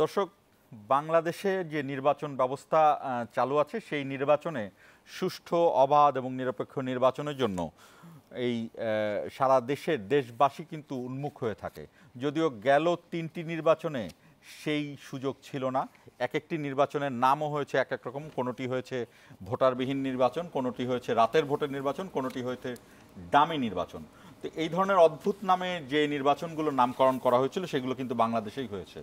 দর্শক, বাংলাদেশে যে নির্বাচন ব্যবস্থা চালু আছে সেই নির্বাচনে সুষ্ঠু, অবাধ এবং নিরপেক্ষ নির্বাচনের জন্য এই সারা দেশবাসী কিন্তু উন্মুখ হয়ে থাকে। যদিও গেল 3টি নির্বাচনে সেই সুযোগ ছিল না। এক একটি নির্বাচনের নামও হয়েছে এক এক রকম। কোনোটি হয়েছে ভোটারবিহীন নির্বাচন, কোনোটি হয়েছে রাতের ভোটের নির্বাচন, কোনোটি হয়েছে ডামি নির্বাচন। তো এই ধরনের অদ্ভুত নামে যে নির্বাচনগুলো নামকরণ করা হয়েছিল সেগুলো কিন্তু বাংলাদেশেই হয়েছে।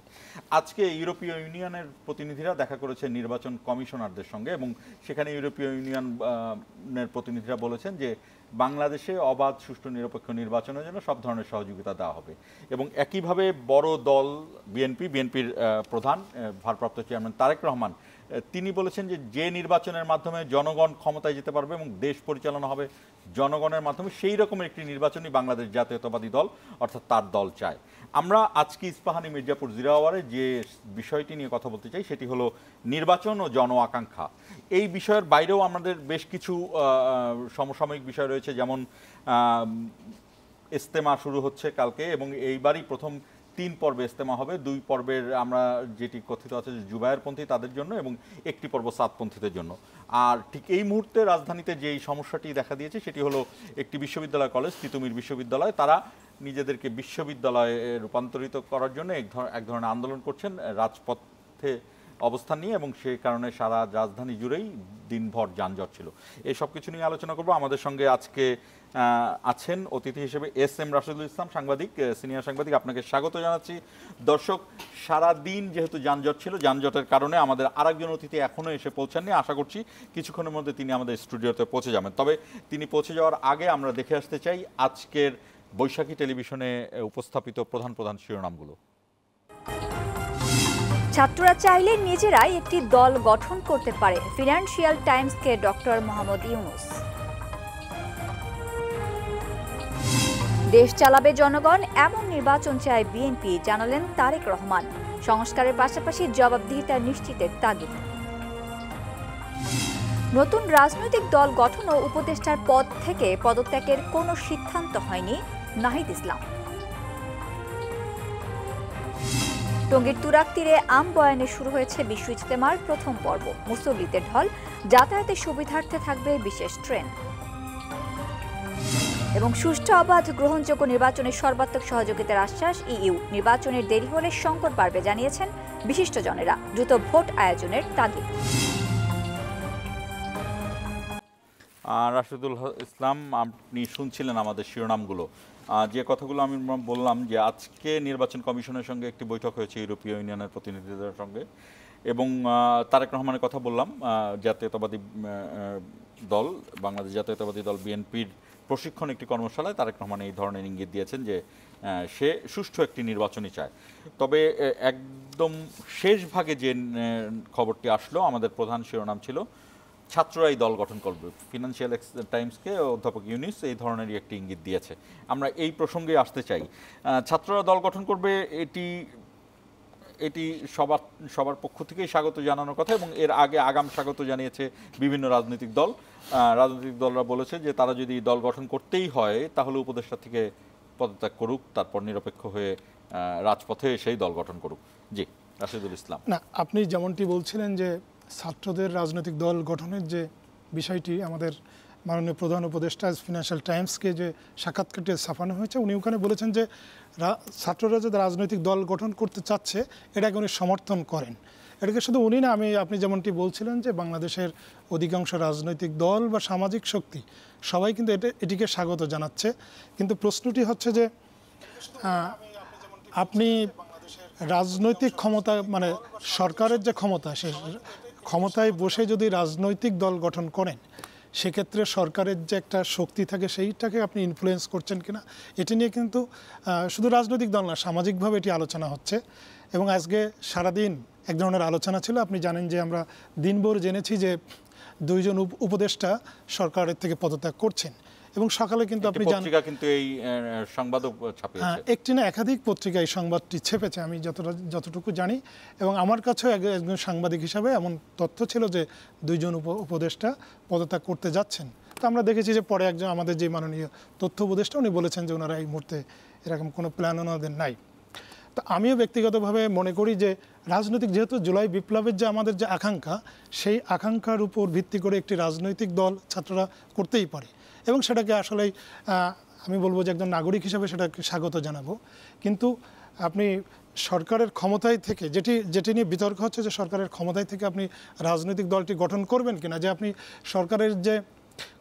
আজকে ইউরোপীয় ইউনিয়নের প্রতিনিধিরা দেখা করেছে নির্বাচন কমিশনারদের সঙ্গে, এবং সেখানে ইউরোপীয় ইউনিয়নের প্রতিনিধিরা বলেছেন যে বাংলাদেশে অবাধ, সুষ্ঠু, নিরপেক্ষ নির্বাচনের জন্য সব ধরনের সহযোগিতা দেওয়া হবে। এবং একইভাবে বড় দল বিএনপির প্রধান ভারপ্রাপ্ত চেয়ারম্যান তারেক রহমান তিনি বলেছেন যে নির্বাচনের মাধ্যমে জনগণ ক্ষমতায় যেতে পারবে এবং দেশ পরিচালনা হবে জনগণের মাধ্যমে, সেই রকমের একটি নির্বাচনই বাংলাদেশ জাতীয়তাবাদী দল অর্থাৎ তার দল চায়। আমরা আজকে ইস্পাহানি মির্জাপুর জিরো আওয়ারে যে বিষয়টি নিয়ে কথা বলতে চাই সেটি হলো নির্বাচন ও জন আকাঙ্ক্ষা। এই বিষয়ের বাইরেও আমাদের বেশ কিছু সমসাময়িক বিষয় রয়েছে, যেমন ইজতেমা শুরু হচ্ছে কালকে, এবং এইবারই প্রথম 3 পর্বে ইজতেমা হবে। 2 পর্বের আমরা যেটি কথিত আছে যে জুবায়েরপন্থী তাদের জন্য, এবং একটি পর্ব সাতপন্থীদের জন্য। আর ঠিক এই মুহূর্তে রাজধানীতে যেই সমস্যাটি দেখা দিয়েছে সেটি হলো একটি বিশ্ববিদ্যালয় কলেজ, তিতুমির বিশ্ববিদ্যালয়, তারা নিজেদেরকে বিশ্ববিদ্যালয়ে রূপান্তরিত করার জন্য এক ধরনের আন্দোলন করছেন রাজপথে অবস্থান নিয়ে, এবং সেই কারণে সারা রাজধানী জুড়েই দিনভর যানজট ছিল। এই সব কিছু নিয়ে আলোচনা করব। আমাদের সঙ্গে আজকে আছেন অতিথি হিসেবে এস.এম. রাশেদুল ইসলাম, সাংবাদিক, সিনিয়র সাংবাদিক। আপনাকে স্বাগত জানাচ্ছি। দর্শক, সারা দিন যেহেতু যানজট ছিল, যানজটের কারণে আমাদের আরেকজন অতিথি এখনও এসে পৌঁছাননি। আশা করছি কিছুক্ষণের মধ্যে তিনি আমাদের স্টুডিওতে পৌঁছে যাবেন। তবে তিনি পৌঁছে যাওয়ার আগে আমরা দেখে আসতে চাই আজকের বৈশাখী টেলিভিশনে উপস্থাপিত প্রধান প্রধান শিরোনামগুলো। ছাত্ররা চাইলে নিজেরাই একটি দল গঠন করতে পারে, ফিনান্সিয়াল টাইমসকে ডক্টর মোহাম্মদ ইউনুস। দেশ চালাবে জনগণ, এমন নির্বাচন চায় বিএনপি, জানালেন তারেক রহমান। সংস্কারের পাশাপাশি জবাবদিহিতা নিশ্চিতের তাগিদ। নতুন রাজনৈতিক দল গঠন ও উপদেষ্টার পদ থেকে পদত্যাগের কোনো সিদ্ধান্ত হয়নি, নাহিদ ইসলাম। টঙ্গীর তুরাগ তীরে আম বয়ানে শুরু হয়েছে বিশ্ব ইজতেমার প্রথম পর্ব। মুসল্লিদের ঢল, যাতায়াতের সুবিধার্থে থাকবে বিশেষ ট্রেন। এবং সুষ্ঠু, অবাধ, গ্রহণযোগ্য নির্বাচনের সর্বাত্মক সহযোগিতার আশ্বাস ইইউ। নির্বাচনের দেরি হলে সংকট বাড়বে জানিয়েছেন বিশিষ্টজনেরা। দ্রুত ভোট আয়োজনের তাগিদ। রাশেদুল ইসলাম, আপনি শুনছিলেন আমাদের শিরোনামগুলো। যে কথাগুলো আমি বললাম যে আজকে নির্বাচন কমিশনের সঙ্গে একটি বৈঠক হয়েছে ইউরোপীয় ইউনিয়নের প্রতিনিধিদের সঙ্গে, এবং তারেক রহমানের কথা বললাম। জাতীয়তাবাদী দল, বাংলাদেশ জাতীয়তাবাদী দল বিএনপির প্রশিক্ষণ একটি কর্মশালায় তারেক রহমান এই ধরনের ইঙ্গিত দিয়েছেন যে সে সুষ্ঠু একটি নির্বাচনই চায়। তবে একদম শেষ ভাগে যে খবরটি আসলো, আমাদের প্রধান শিরোনাম ছিল ছাত্ররাই দল গঠন করবে। ফিনান্সিয়াল টাইমসকে অধ্যাপক ইউনুস এই ধরনেরই একটি ইঙ্গিত দিয়েছে। আমরা এই প্রসঙ্গে আসতে চাই। ছাত্ররা দল গঠন করবে, এটি সবার পক্ষ থেকেই স্বাগত জানানোর কথা, এবং এর আগে আগাম স্বাগত জানিয়েছে বিভিন্ন রাজনৈতিক দল। রাজনৈতিক দলরা বলেছে যে তারা যদি দল গঠন করতেই হয় তাহলে উপদেষ্টা থেকে পদত্যাগ করুক, তারপর নিরপেক্ষ হয়ে রাজপথে সেই দল গঠন করুক। জি, রাশেদুল ইসলাম। না, আপনি যেমনটি বলছিলেন যে ছাত্রদের রাজনৈতিক দল গঠনের যে বিষয়টি, আমাদের মাননীয় প্রধান উপদেষ্টা ফিনান্সিয়াল টাইমসকে যে সাক্ষাৎকারটি ছাপানো হয়েছে, উনি ওখানে বলেছেন যে ছাত্ররা যে রাজনৈতিক দল গঠন করতে চাচ্ছে এটাকে উনি সমর্থন করেন। এটাকে শুধু উনি না, আপনি যেমনটি বলছিলেন যে বাংলাদেশের অধিকাংশ রাজনৈতিক দল বা সামাজিক শক্তি সবাই কিন্তু এটিকে স্বাগত জানাচ্ছে। কিন্তু প্রশ্নটি হচ্ছে যে আপনি রাজনৈতিক ক্ষমতা, মানে সরকারের যে ক্ষমতা, সে ক্ষমতায় বসে যদি রাজনৈতিক দল গঠন করেন, সেক্ষেত্রে সরকারের যে একটা শক্তি থাকে সেইটাকে আপনি ইনফ্লুয়েন্স করছেন কিনা, এটি নিয়ে কিন্তু শুধু রাজনৈতিক দল না, সামাজিকভাবে এটি আলোচনা হচ্ছে। এবং আজকে সারাদিন এক ধরনের আলোচনা ছিল। আপনি জানেন যে আমরা দিনভর জেনেছি যে 2 জন উপদেষ্টা সরকারের থেকে পদত্যাগ করছেন, এবং সকালে কিন্তু আপনি জানেন কিন্তু এই সংবাদও ছাপিয়েছে, একটি না একাধিক পত্রিকা এই সংবাদটি ছেপেছে, আমি যতটুকু জানি। এবং আমার কাছেও একজন সাংবাদিক হিসাবে এমন তথ্য ছিল যে 2 জন উপদেষ্টা পদত্যাগ করতে যাচ্ছেন। তো আমরা দেখেছি যে পরে একজন আমাদের যে মাননীয় তথ্য উপদেষ্টা উনি বলেছেন যে ওনারা এই মুহূর্তে এরকম কোনো প্ল্যান ওনাদের নাই। তো আমিও ব্যক্তিগতভাবে মনে করি যে রাজনৈতিক, যেহেতু জুলাই বিপ্লবের যে আমাদের যে আকাঙ্ক্ষা, সেই আকাঙ্ক্ষার উপর ভিত্তি করে একটি রাজনৈতিক দল ছাত্ররা করতেই পারে, এবং সেটাকে আসলেই আমি বলবো যে একজন নাগরিক হিসেবে সেটাকে স্বাগত জানাবো। কিন্তু আপনি সরকারের ক্ষমতায় থেকে যেটি নিয়ে বিতর্ক হচ্ছে যে সরকারের ক্ষমতায় থেকে আপনি রাজনৈতিক দলটি গঠন করবেন কিনা, যে আপনি সরকারের যে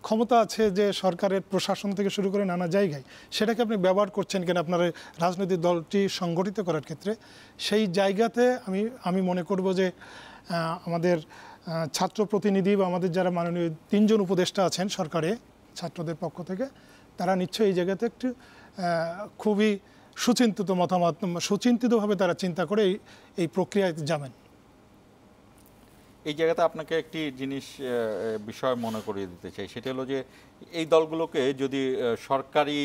ক্ষমতা আছে, যে সরকারের প্রশাসন থেকে শুরু করে নানা জায়গায়, সেটাকে আপনি ব্যবহার করছেন কিনা আপনার রাজনৈতিক দলটি সংগঠিত করার ক্ষেত্রে, সেই জায়গাতে আমি মনে করব যে আমাদের ছাত্র প্রতিনিধি বা আমাদের যারা মাননীয় 3 জন উপদেষ্টা আছেন সরকারে ছাত্রদের পক্ষ থেকে, তারা নিশ্চয়ই এই জায়গাতে একটু খুবই সুচিন্তিত মতামত, সুচিন্তিতভাবে তারা চিন্তা করে এই প্রক্রিয়ায় যাবেন। এই জায়গাতে আপনাকে একটি বিষয় মনে করিয়ে দিতে চাই, সেটা হলো যে এই দলগুলোকে যদি সরকারি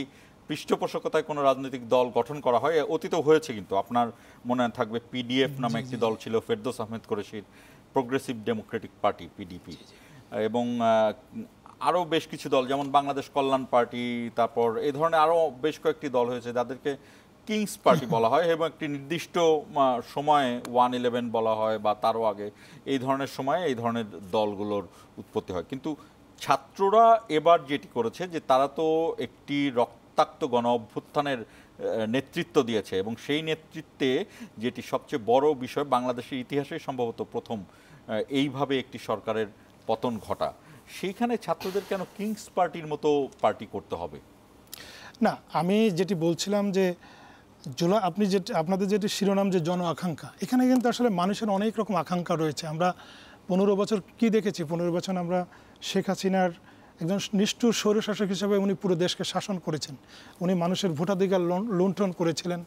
পৃষ্ঠপোষকতায় কোনো রাজনৈতিক দল গঠন করা হয়, অতীত হয়েছে কিন্তু আপনার মনে থাকবে পিডিএফ নামে একটি দল ছিল, ফেরদৌস আহমেদ কুরেশির প্রোগ্রেসিভ ডেমোক্রেটিক পার্টি পিডিপি, এবং আরও বেশ কিছু দল যেমন বাংলাদেশ কল্যাণ পার্টি, তারপর এই ধরনের আরও বেশ কয়েকটি দল হয়েছে যাদেরকে কিংস পার্টি বলা হয়, এবং একটি নির্দিষ্ট সময়ে 1/11 বলা হয় বা তারও আগে এই ধরনের সময়ে এই ধরনের দলগুলোর উৎপত্তি হয়। কিন্তু ছাত্ররা এবার যেটি করেছে যে তারা তো একটি রক্তাক্ত গণ অভ্যুত্থানের নেতৃত্ব দিয়েছে, এবং সেই নেতৃত্বে যেটি সবচেয়ে বড় বিষয়, বাংলাদেশের ইতিহাসে সম্ভবত প্রথম এইভাবে একটি সরকারের পতন ঘটা, সেইখানে ছাত্রদের কেন কিংস পার্টির মতো পার্টি করতে হবে? না, আমি যেটি বলছিলাম যে আপনাদের যেটি শিরোনাম যে জন আকাঙ্ক্ষা, এখানে কিন্তু আসলে মানুষের অনেক রকম আকাঙ্ক্ষা রয়েছে। আমরা 15 বছর কি দেখেছি? 15 বছর আমরা শেখ হাসিনার একজন নিষ্ঠুর স্বৈরশাসক হিসেবে উনি পুরো দেশকে শাসন করেছেন। উনি মানুষের ভোটাধিকার লুণ্ঠন করেছিলেন,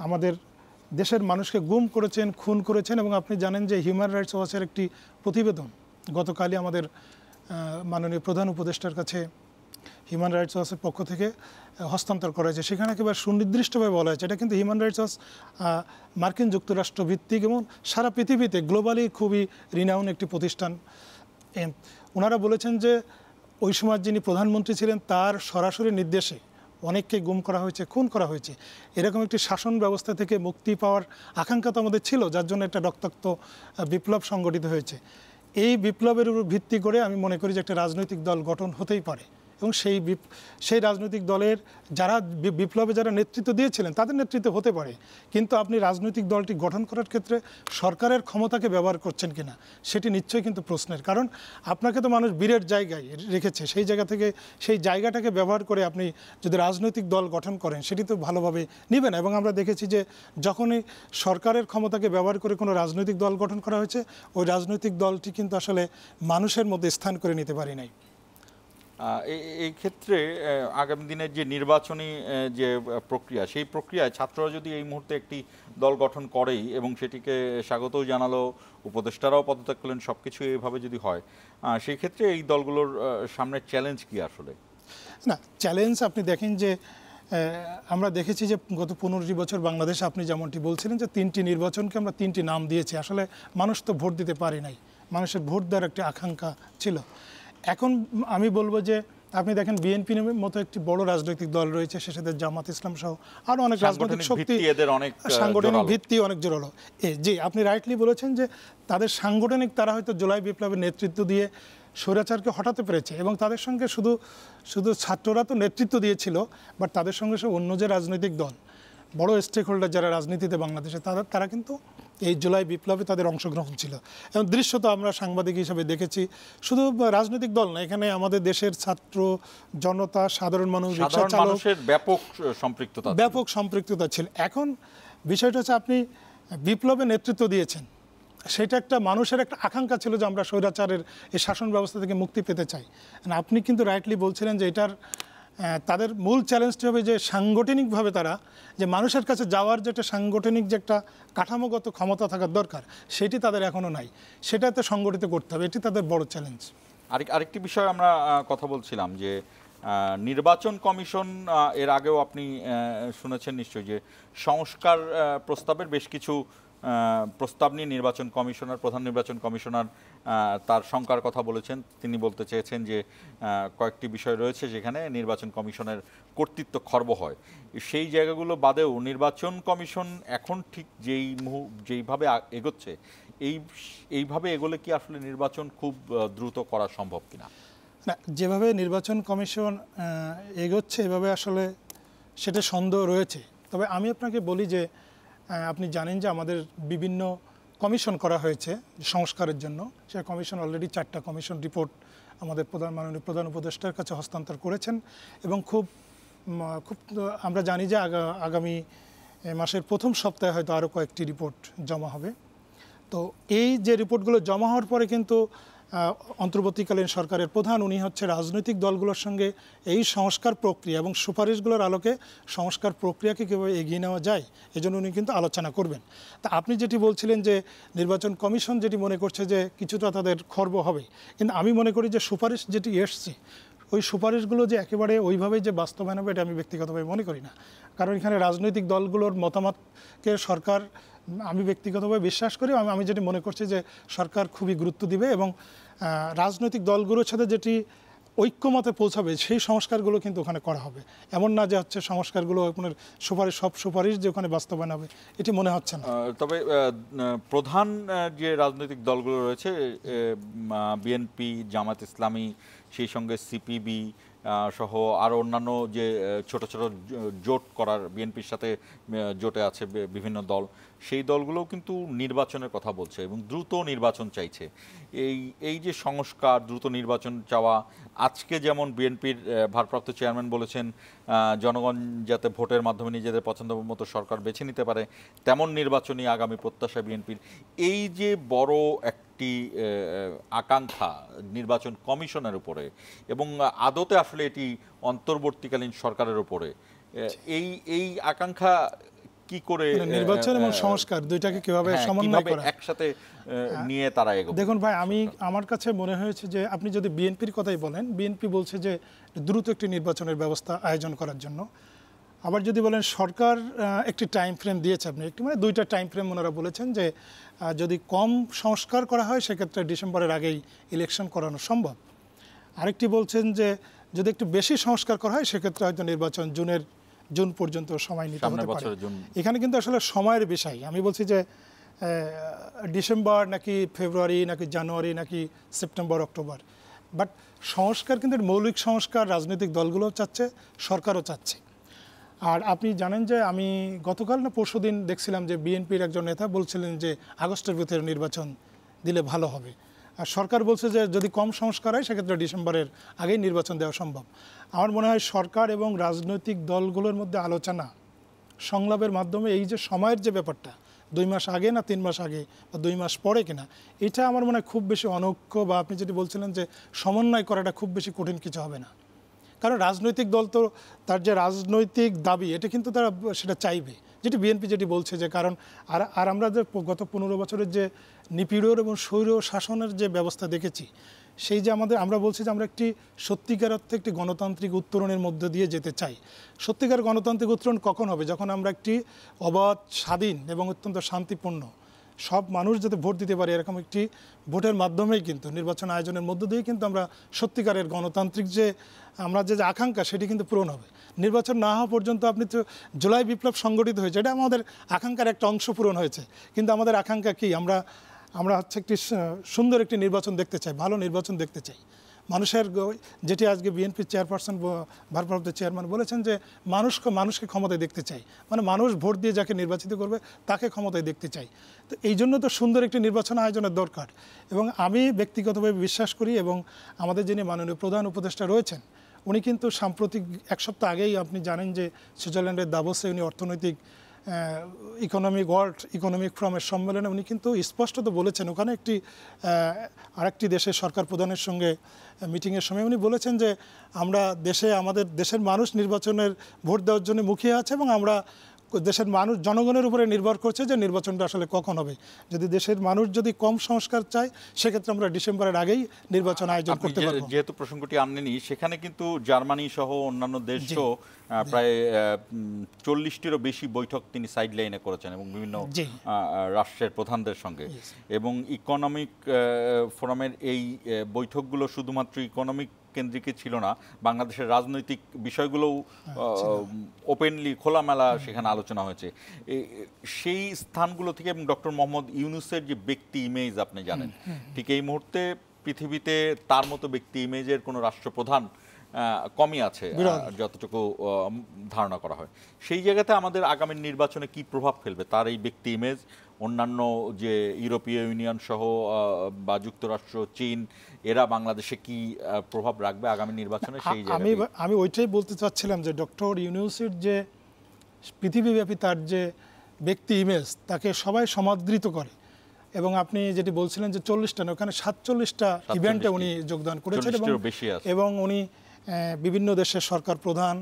আমাদের দেশের মানুষকে গুম করেছেন, খুন করেছেন। এবং আপনি জানেন যে হিউম্যান রাইটস ওয়াচের একটি প্রতিবেদন গতকালই আমাদের মাননীয় প্রধান উপদেষ্টার কাছে হিউম্যান রাইটস ওয়াচের পক্ষ থেকে হস্তান্তর করা হয়েছে। সেখানে একেবারে সুনির্দিষ্টভাবে বলা হয়েছে, এটা কিন্তু হিউম্যান রাইটস ওয়াচ মার্কিন যুক্তরাষ্ট্র ভিত্তিক এবং সারা পৃথিবীতে গ্লোবালি খুবই রিনাউন একটি প্রতিষ্ঠান। ওনারা বলেছেন যে ওই সময় যিনি প্রধানমন্ত্রী ছিলেন তার সরাসরি নির্দেশে অনেককে গুম করা হয়েছে, খুন করা হয়েছে। এরকম একটি শাসন ব্যবস্থা থেকে মুক্তি পাওয়ার আকাঙ্ক্ষা তো আমাদের ছিল, যার জন্য একটা রক্তাক্ত বিপ্লব সংগঠিত হয়েছে। এই বিপ্লবের উপর ভিত্তি করে আমি মনে করি যে একটা রাজনৈতিক দল গঠন হতেই পারে, এবং সেই রাজনৈতিক দলের যারা বিপ্লবে যারা নেতৃত্ব দিয়েছিলেন তাদের নেতৃত্ব হতে পারে। কিন্তু আপনি রাজনৈতিক দলটি গঠন করার ক্ষেত্রে সরকারের ক্ষমতাকে ব্যবহার করছেন কিনা সেটি নিশ্চয়ই কিন্তু প্রশ্নের। কারণ আপনাকে তো মানুষ বীরের জায়গায় রেখেছে, সেই জায়গা থেকে সেই জায়গাটাকে ব্যবহার করে আপনি যদি রাজনৈতিক দল গঠন করেন সেটি তো ভালোভাবে নেবেন। এবং আমরা দেখেছি যে যখনই সরকারের ক্ষমতাকে ব্যবহার করে কোনো রাজনৈতিক দল গঠন করা হয়েছে, ওই রাজনৈতিক দলটি কিন্তু আসলে মানুষের মধ্যে স্থান করে নিতে পারে নাই। এই ক্ষেত্রে আগামী দিনের যে নির্বাচনী যে প্রক্রিয়া, সেই প্রক্রিয়ায় ছাত্ররা যদি এই মুহূর্তে একটি দল গঠন করেই এবং সেটিকে স্বাগতও জানালো, উপদেষ্টারাও পদত্যাগ করলেন, সব কিছু এইভাবে যদি হয়, সেই ক্ষেত্রে এই দলগুলোর সামনের চ্যালেঞ্জ কি আসলে? না, চ্যালেঞ্জ আপনি দেখেন যে আমরা দেখেছি যে গত 15 বছর বাংলাদেশে আপনি যেমনটি বলছিলেন যে 3টি নির্বাচনকে আমরা 3টি নাম দিয়েছি। আসলে মানুষ তো ভোট দিতে পারে নাই, মানুষের ভোট দেওয়ার একটি আকাঙ্ক্ষা ছিল। এখন আমি বলবো যে আপনি দেখেন বিএনপির মতো একটি বড় রাজনৈতিক দল রয়েছে, সে সাথে জামাত ইসলাম সহ আরও অনেক রাজনৈতিক শক্তি, সাংগঠনিক ভিত্তি অনেক জোরালো। জি, আপনি রাইটলি বলেছেন যে তাদের সাংগঠনিক, তারা হয়তো জুলাই বিপ্লবের নেতৃত্ব দিয়ে স্বৈরাচারকে হটাতে পেরেছে, এবং তাদের সঙ্গে শুধু ছাত্ররা তো নেতৃত্ব দিয়েছিল, বাট তাদের সঙ্গে অন্য যে রাজনৈতিক দল, বড় স্টেক হোল্ডার যারা রাজনীতিতে বাংলাদেশে, তারা কিন্তু এই জুলাই বিপ্লবে তাদের অংশগ্রহণ ছিল। এবং দৃশ্যত আমরা সাংবাদিক হিসেবে দেখেছি, শুধু রাজনৈতিক দল না, এখানে আমাদের দেশের ছাত্র জনতা, সাধারণ মানুষ, রিকশা চালক, ব্যাপক সম্পৃক্ততা ছিল। এখন বিষয়টা হচ্ছে আপনি বিপ্লবে নেতৃত্ব দিয়েছেন, সেটা একটা মানুষের একটা আকাঙ্ক্ষা ছিল যে আমরা স্বৈরাচারের এই শাসন ব্যবস্থা থেকে মুক্তি পেতে চাই। আপনি কিন্তু রাইটলি বলছিলেন যে এটার তাদের মূল চ্যালেঞ্জটি হবে যে সাংগঠনিকভাবে তারা যে মানুষের কাছে যাওয়ার যে একটা সাংগঠনিক যে একটা কাঠামোগত ক্ষমতা থাকার দরকার, সেটি তাদের এখনও নাই, সেটাতে সংগঠিত করতে হবে, এটি তাদের বড় চ্যালেঞ্জ। আরেকটি বিষয় আমরা কথা বলছিলাম যে নির্বাচন কমিশন, এর আগেও আপনি শুনেছেন নিশ্চয়ই যে সংস্কার প্রস্তাবের বেশ কিছু প্রস্তাব নিয়ে নির্বাচন কমিশনার, প্রধান নির্বাচন কমিশনার তার শঙ্কার কথা বলেছেন। তিনি বলতে চেয়েছেন যে কয়েকটি বিষয় রয়েছে যেখানে নির্বাচন কমিশনের কর্তৃত্ব খর্ব হয়। সেই জায়গাগুলো বাদেও নির্বাচন কমিশন এখন ঠিক যেইভাবে এগোচ্ছে, এইভাবে এগোলে কি আসলে নির্বাচন খুব দ্রুত করা সম্ভব কিনা? না, যেভাবে নির্বাচন কমিশন এগোচ্ছে এভাবে আসলে সেটা সন্দেহ রয়েছে। তবে আমি আপনাকে বলি যে আপনি জানেন যে আমাদের বিভিন্ন কমিশন করা হয়েছে সংস্কারের জন্য। সে কমিশন অলরেডি 4টা কমিশন রিপোর্ট আমাদের মাননীয় প্রধান উপদেষ্টার কাছে হস্তান্তর করেছেন এবং খুব আমরা জানি যে আগামী মাসের প্রথম সপ্তাহে হয়তো আরও কয়েকটি রিপোর্ট জমা হবে। তো এই যে রিপোর্টগুলো জমা হওয়ার পরে কিন্তু অন্তর্বর্তীকালীন সরকারের প্রধান উনি হচ্ছে রাজনৈতিক দলগুলোর সঙ্গে এই সংস্কার প্রক্রিয়া এবং সুপারিশগুলোর আলোকে সংস্কার প্রক্রিয়াকে কীভাবে এগিয়ে নেওয়া যায় এজন্য উনি কিন্তু আলোচনা করবেন। তা আপনি যেটি বলছিলেন যে নির্বাচন কমিশন যেটি মনে করছে যে কিছুটা তাদের খর্ব হবে, কিন্তু আমি মনে করি যে সুপারিশ যেটি এসছে ওই সুপারিশগুলো যে একেবারে ওইভাবেই যে বাস্তবায়ন হবে এটা আমি ব্যক্তিগতভাবে মনে করি না। কারণ এখানে রাজনৈতিক দলগুলোর মতামতকে সরকার, আমি ব্যক্তিগতভাবে বিশ্বাস করি, আমি যেটি মনে করছি যে সরকার খুবই গুরুত্ব দিবে এবং রাজনৈতিক দলগুলোর সাথে যেটি ঐক্যমতে পৌঁছাবে সেই সংস্কারগুলো কিন্তু ওখানে করা হবে। এমন না যে হচ্ছে সংস্কারগুলো আপনার সব সুপারিশ যে ওখানে বাস্তবায়ন হবে এটি মনে হচ্ছে না। তবে প্রধান যে রাজনৈতিক দলগুলো রয়েছে বিএনপি, জামাত ইসলামী, সেই সঙ্গে সিপিবি সহ আরও অন্যান্য যে ছোট ছোট জোট করার বিএনপির সাথে জোটে আছে বিভিন্ন দল, সেই দলগুলোও কিন্তু নির্বাচনের কথা বলছে এবং দ্রুত নির্বাচন চাইছে। এই যে সংস্কার, দ্রুত নির্বাচন চাওয়া, আজকে যেমন বিএনপির ভারপ্রাপ্ত চেয়ারম্যান বলেছেন জনগণ যাতে ভোটের মাধ্যমে নিজেদের পছন্দ মতো সরকার বেছে নিতে পারে, তেমন নির্বাচনই আগামী প্রত্যাশা বিএনপির। এই যে বড় একটি আকাঙ্ক্ষা নির্বাচন কমিশনের উপরে এবং আদতে আসলে এটি অন্তর্বর্তীকালীন সরকারের উপরে, এই আকাঙ্ক্ষা কি করে নির্বাচন এবং সংস্কার দুইটাকে কিভাবে সমন্বয় করা একসাথে নিয়ে তারা এগোবে? দেখুন ভাই, আমার কাছে মনে হয়েছে যে আপনি যদি বিএনপির কথাই বলেন, বিএনপি বলছে যে দ্রুত একটি নির্বাচনের ব্যবস্থা আয়োজন করার জন্য। আবার যদি বলেন সরকার একটি টাইম ফ্রেম দিয়েছে, আপনি একটি মানে 2টা টাইম ফ্রেম ওনারা বলেছেন যে যদি কম সংস্কার করা হয় সেক্ষেত্রে ডিসেম্বরের আগেই ইলেকশন করানো সম্ভব। আরেকটি বলছেন যে যদি একটু বেশি সংস্কার করা হয় সেক্ষেত্রে হয়তো নির্বাচন জুন পর্যন্ত সময় নিতে হতে পারে। এখানে কিন্তু আসলে সময়ের বিষয়। আমি বলছি যে ডিসেম্বর নাকি ফেব্রুয়ারি নাকি জানুয়ারি নাকি সেপ্টেম্বর অক্টোবর, বাট সংস্কার কিন্তু মৌলিক সংস্কার রাজনৈতিক দলগুলোও চাচ্ছে, সরকারও চাচ্ছে। আর আপনি জানেন যে আমি গতকাল না পরশুদিন দেখছিলাম যে বিএনপির একজন নেতা বলছিলেন যে আগস্টের ভিতরে নির্বাচন দিলে ভালো হবে, আর সরকার বলছে যে যদি কম সংস্কার হয় সেক্ষেত্রে ডিসেম্বরের আগেই নির্বাচন দেওয়া সম্ভব। আমার মনে হয় সরকার এবং রাজনৈতিক দলগুলোর মধ্যে আলোচনা সংলাপের মাধ্যমে এই যে সময়ের যে ব্যাপারটা 2 মাস আগে না 3 মাস আগে বা 2 মাস পরে কিনা, এটা আমার মনে হয় খুব বেশি অনৈক্য বা আপনি যেটি বলছিলেন যে সমন্বয় করাটা খুব বেশি কঠিন কিছু হবে না। কারণ রাজনৈতিক দল তো তার যে রাজনৈতিক দাবি এটা কিন্তু তারা সেটা চাইবে, যেটি বিএনপি যেটি বলছে যে কারণ আর আমরা যে গত 15 বছরের যে নিপীড়ন এবং স্বৈর শাসনের যে ব্যবস্থা দেখেছি, সেই যে আমরা বলছি যে আমরা একটি সত্যিকার অর্থে একটি গণতান্ত্রিক উত্তরণের মধ্যে দিয়ে যেতে চাই। সত্যিকার গণতান্ত্রিক উত্তরণ কখন হবে? যখন আমরা একটি অবাধ, স্বাধীন এবং অত্যন্ত শান্তিপূর্ণ সব মানুষ যাতে ভোট দিতে পারে এরকম একটি ভোটের মাধ্যমেই কিন্তু নির্বাচন আয়োজনের মধ্য দিয়ে কিন্তু আমরা সত্যিকারের গণতান্ত্রিক যে আমরা যে আকাঙ্ক্ষা সেটি কিন্তু পূরণ হবে। নির্বাচন না হওয়া পর্যন্ত আপনি তো জুলাই বিপ্লব সংগঠিত হয়েছে, এটা আমাদের আকাঙ্ক্ষার একটা অংশ পূরণ হয়েছে, কিন্তু আমাদের আকাঙ্ক্ষা কি? আমরা হচ্ছে একটি সুন্দর একটি নির্বাচন দেখতে চাই, ভালো নির্বাচন দেখতে চাই। মানুষের যেটি আজকে বিএনপির চেয়ারপারসন ভারপ্রাপ্ত চেয়ারম্যান বলেছেন যে মানুষকে ক্ষমতায় দেখতে চাই, মানে মানুষ ভোট দিয়ে যাকে নির্বাচিত করবে তাকে ক্ষমতায় দেখতে চাই। তো এই জন্য তো সুন্দর একটি নির্বাচন আয়োজনের দরকার। এবং আমি ব্যক্তিগতভাবে বিশ্বাস করি এবং আমাদের যিনি মাননীয় প্রধান উপদেষ্টা রয়েছেন উনি কিন্তু সাম্প্রতিক 1 সপ্তাহ আগেই আপনি জানেন যে সুইজারল্যান্ডের দাভোসে উনি অর্থনৈতিক ওয়ার্ল্ড ইকোনমিক ফোরামের সম্মেলনে উনি কিন্তু স্পষ্টত বলেছেন, ওখানে আরেকটি দেশের সরকার প্রধানের সঙ্গে মিটিংয়ের সময় উনি বলেছেন যে আমাদের দেশের মানুষ নির্বাচনের ভোট দেওয়ার জন্য মুখিয়ে আছে এবং আমরা দেশের মানুষ জনগণের উপরে নির্ভর করছে যে নির্বাচনটা আসলে কখন হবে। যদি দেশের মানুষ যদি কম সংস্কার চায় সেক্ষেত্রে আমরা ডিসেম্বরের আগেই নির্বাচন আয়োজন করতে পারবো। যেহেতু প্রসঙ্গটি আনলেনি, সেখানে কিন্তু জার্মানি সহ অন্যান্য দেশও প্রায় 40টিরও বেশি বৈঠক তিনি সাইড লাইনে করেছেন এবং বিভিন্ন রাষ্ট্রের প্রধানদের সঙ্গে। এবং ইকোনমিক ফোরামের এই বৈঠকগুলো শুধুমাত্র ইকোনমিক কেন্দ্রিক ছিল না, বাংলাদেশের রাজনৈতিক বিষয়গুলোও ওপেনলি খোলামেলা সেখানে আলোচনা হয়েছে। সেই স্থানগুলো থেকে এবং ডক্টর মোহাম্মদ ইউনূসের যে ব্যক্তি ইমেজ আপনি জানেন, ঠিক এই মুহূর্তে পৃথিবীতে তার মতো ব্যক্তি ইমেজের কোনো রাষ্ট্রপ্রধান কমই আছে যতটুকু ধারণা করা হয়। সেই জায়গাতে আমাদের আগামী নির্বাচনে কি প্রভাব ফেলবে তার এই ব্যক্তি ইমেজ, অন্যান্য যে ইউরোপীয় ইউনিয়ন সহ বা যুক্তরাষ্ট্র, চীন, এরা বাংলাদেশে কি প্রভাব রাখবে আগামী নির্বাচনে? সেই আমি ওইটাই বলতে চাচ্ছিলাম যে ডক্টর ইউনূসের যে পৃথিবীব্যাপী তার যে ব্যক্তি ইমেজ, তাকে সবাই সমাদৃত করে। এবং আপনি যেটি বলছিলেন যে 40টা না, ওখানে 47টা ইভেন্টে উনি যোগদান করেছেন এবং উনি বিভিন্ন দেশের সরকার প্রধান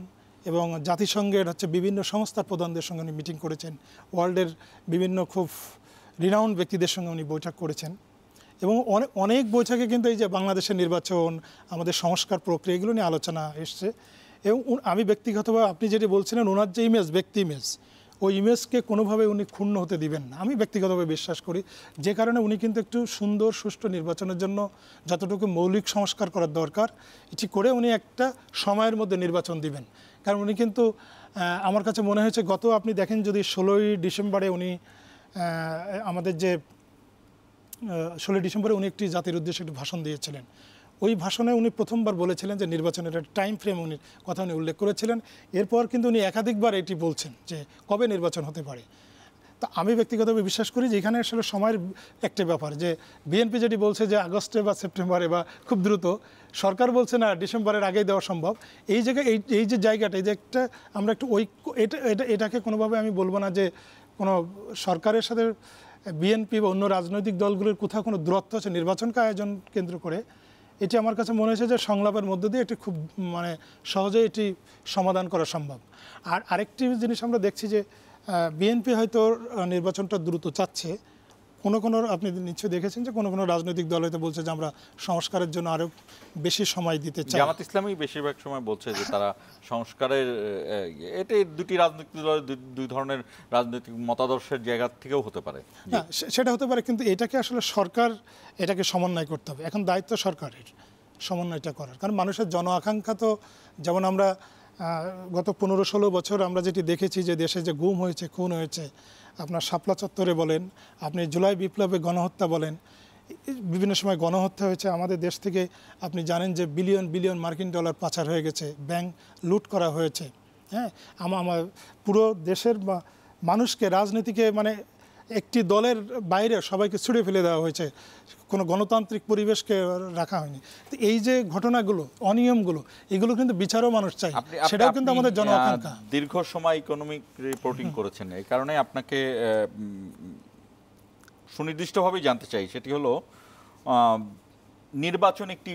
এবং জাতিসংঘের বিভিন্ন সংস্থার প্রধানদের সঙ্গে উনি মিটিং করেছেন। ওয়ার্ল্ডের বিভিন্ন খুব রিনাউন্ড ব্যক্তিদের সঙ্গে উনি বৈঠক করেছেন এবং অনেক বৈঠকে কিন্তু এই যে বাংলাদেশের নির্বাচন, আমাদের সংস্কার প্রক্রিয়া, এগুলো নিয়ে আলোচনা এসছে। এবং আমি ব্যক্তিগতভাবে আপনি যেটি বলছিলেন ওনার যে ইমেজ, ব্যক্তি ইমেজ, ওই ইমেজকে কোনোভাবে উনি ক্ষুণ্ণ হতে দিবেন না, আমি ব্যক্তিগতভাবে বিশ্বাস করি। যে কারণে উনি কিন্তু একটু সুন্দর সুষ্ঠু নির্বাচনের জন্য যতটুকু মৌলিক সংস্কার করার দরকার এটি করে উনি একটা সময়ের মধ্যে নির্বাচন দিবেন। কারণ উনি কিন্তু আমার কাছে মনে হয়েছে আপনি দেখেন যদি 16ই ডিসেম্বরে উনি আমাদের যে 16ই ডিসেম্বরে উনি একটি জাতির উদ্দেশ্যে একটি ভাষণ দিয়েছিলেন। ওই ভাষণে উনি প্রথমবার বলেছিলেন যে নির্বাচনের একটা টাইম ফ্রেম উনি উল্লেখ করেছিলেন। এরপর কিন্তু উনি একাধিকবার এটি বলছেন যে কবে নির্বাচন হতে পারে। তো আমি ব্যক্তিগতভাবে বিশ্বাস করি যে এখানে আসলে সময়ের একটা ব্যাপার, যে বিএনপি যেটি বলছে যে আগস্টে বা সেপ্টেম্বরে বা খুব দ্রুত, সরকার বলছে না ডিসেম্বরের আগেই দেওয়া সম্ভব। এই জায়গায় এই যে জায়গাটা, এই যে একটা আমরা একটু এটাকে কোনোভাবে আমি বলবো না যে কোনো সরকারের সাথে বিএনপি বা অন্য রাজনৈতিক দলগুলোর কোথাও কোনো দূরত্ব আছে নির্বাচনকে আয়োজন কেন্দ্র করে। এটি আমার কাছে মনে হয়েছে যে সংলাপের মধ্য দিয়ে এটি খুব সহজেই এটি সমাধান করা সম্ভব। আর আরেকটি জিনিস আমরা দেখছি যে বিএনপি হয়তো নির্বাচনটা দ্রুত চাচ্ছে, কোনো আপনি নিশ্চয়ই দেখেছেন যে কোনো রাজনৈতিক দল হয়তো বলছে যে আমরা সংস্কারের জন্য আরো বেশি সময় দিতে চাই। জামাত ইসলামী বেশিরভাগ সময় বলছে যে তারা সংস্কারের, এটা দুটি রাজনৈতিক দলের দুই ধরনের রাজনৈতিক মতাদর্শের জায়গা থেকেও হতে পারে। হ্যাঁ, সেটা হতে পারে, কিন্তু এটাকে আসলে সরকার এটাকে সমন্বয় করতে হবে। এখন দায়িত্ব সরকারের সমন্বয়টা করার, কারণ মানুষের জন আকাঙ্ক্ষা তো, যেমন আমরা গত 15-16 বছর আমরা যেটি দেখেছি যে দেশে যে গুম হয়েছে, খুন হয়েছে, আপনার শাপলা চত্বরে বলেন, আপনি জুলাই বিপ্লবে গণহত্যা বলেন, বিভিন্ন সময় গণহত্যা হয়েছে আমাদের দেশ থেকে। আপনি জানেন যে বিলিয়ন বিলিয়ন মার্কিন ডলার পাচার হয়ে গেছে, ব্যাংক লুট করা হয়েছে। হ্যাঁ, আমার পুরো দেশের মানুষকে, রাজনীতিকে একটি দলের বাইরে সবাইকে ছুড়ে ফেলে দেওয়া হয়েছে, কোনো গণতান্ত্রিক পরিবেশকে রাখা হয়নি। তো এই যে ঘটনাগুলো, অনিয়মগুলো, এগুলো কিন্তু বিচারও মানুষ চাই, সেটাও কিন্তু আমাদের জন আকাঙ্ক্ষা। দীর্ঘ সময় ইকোনমিক রিপোর্টিং করেছেন, এই কারণে আপনাকে সুনির্দিষ্টভাবে জানতে চাই, সেটি হলো নির্বাচন একটি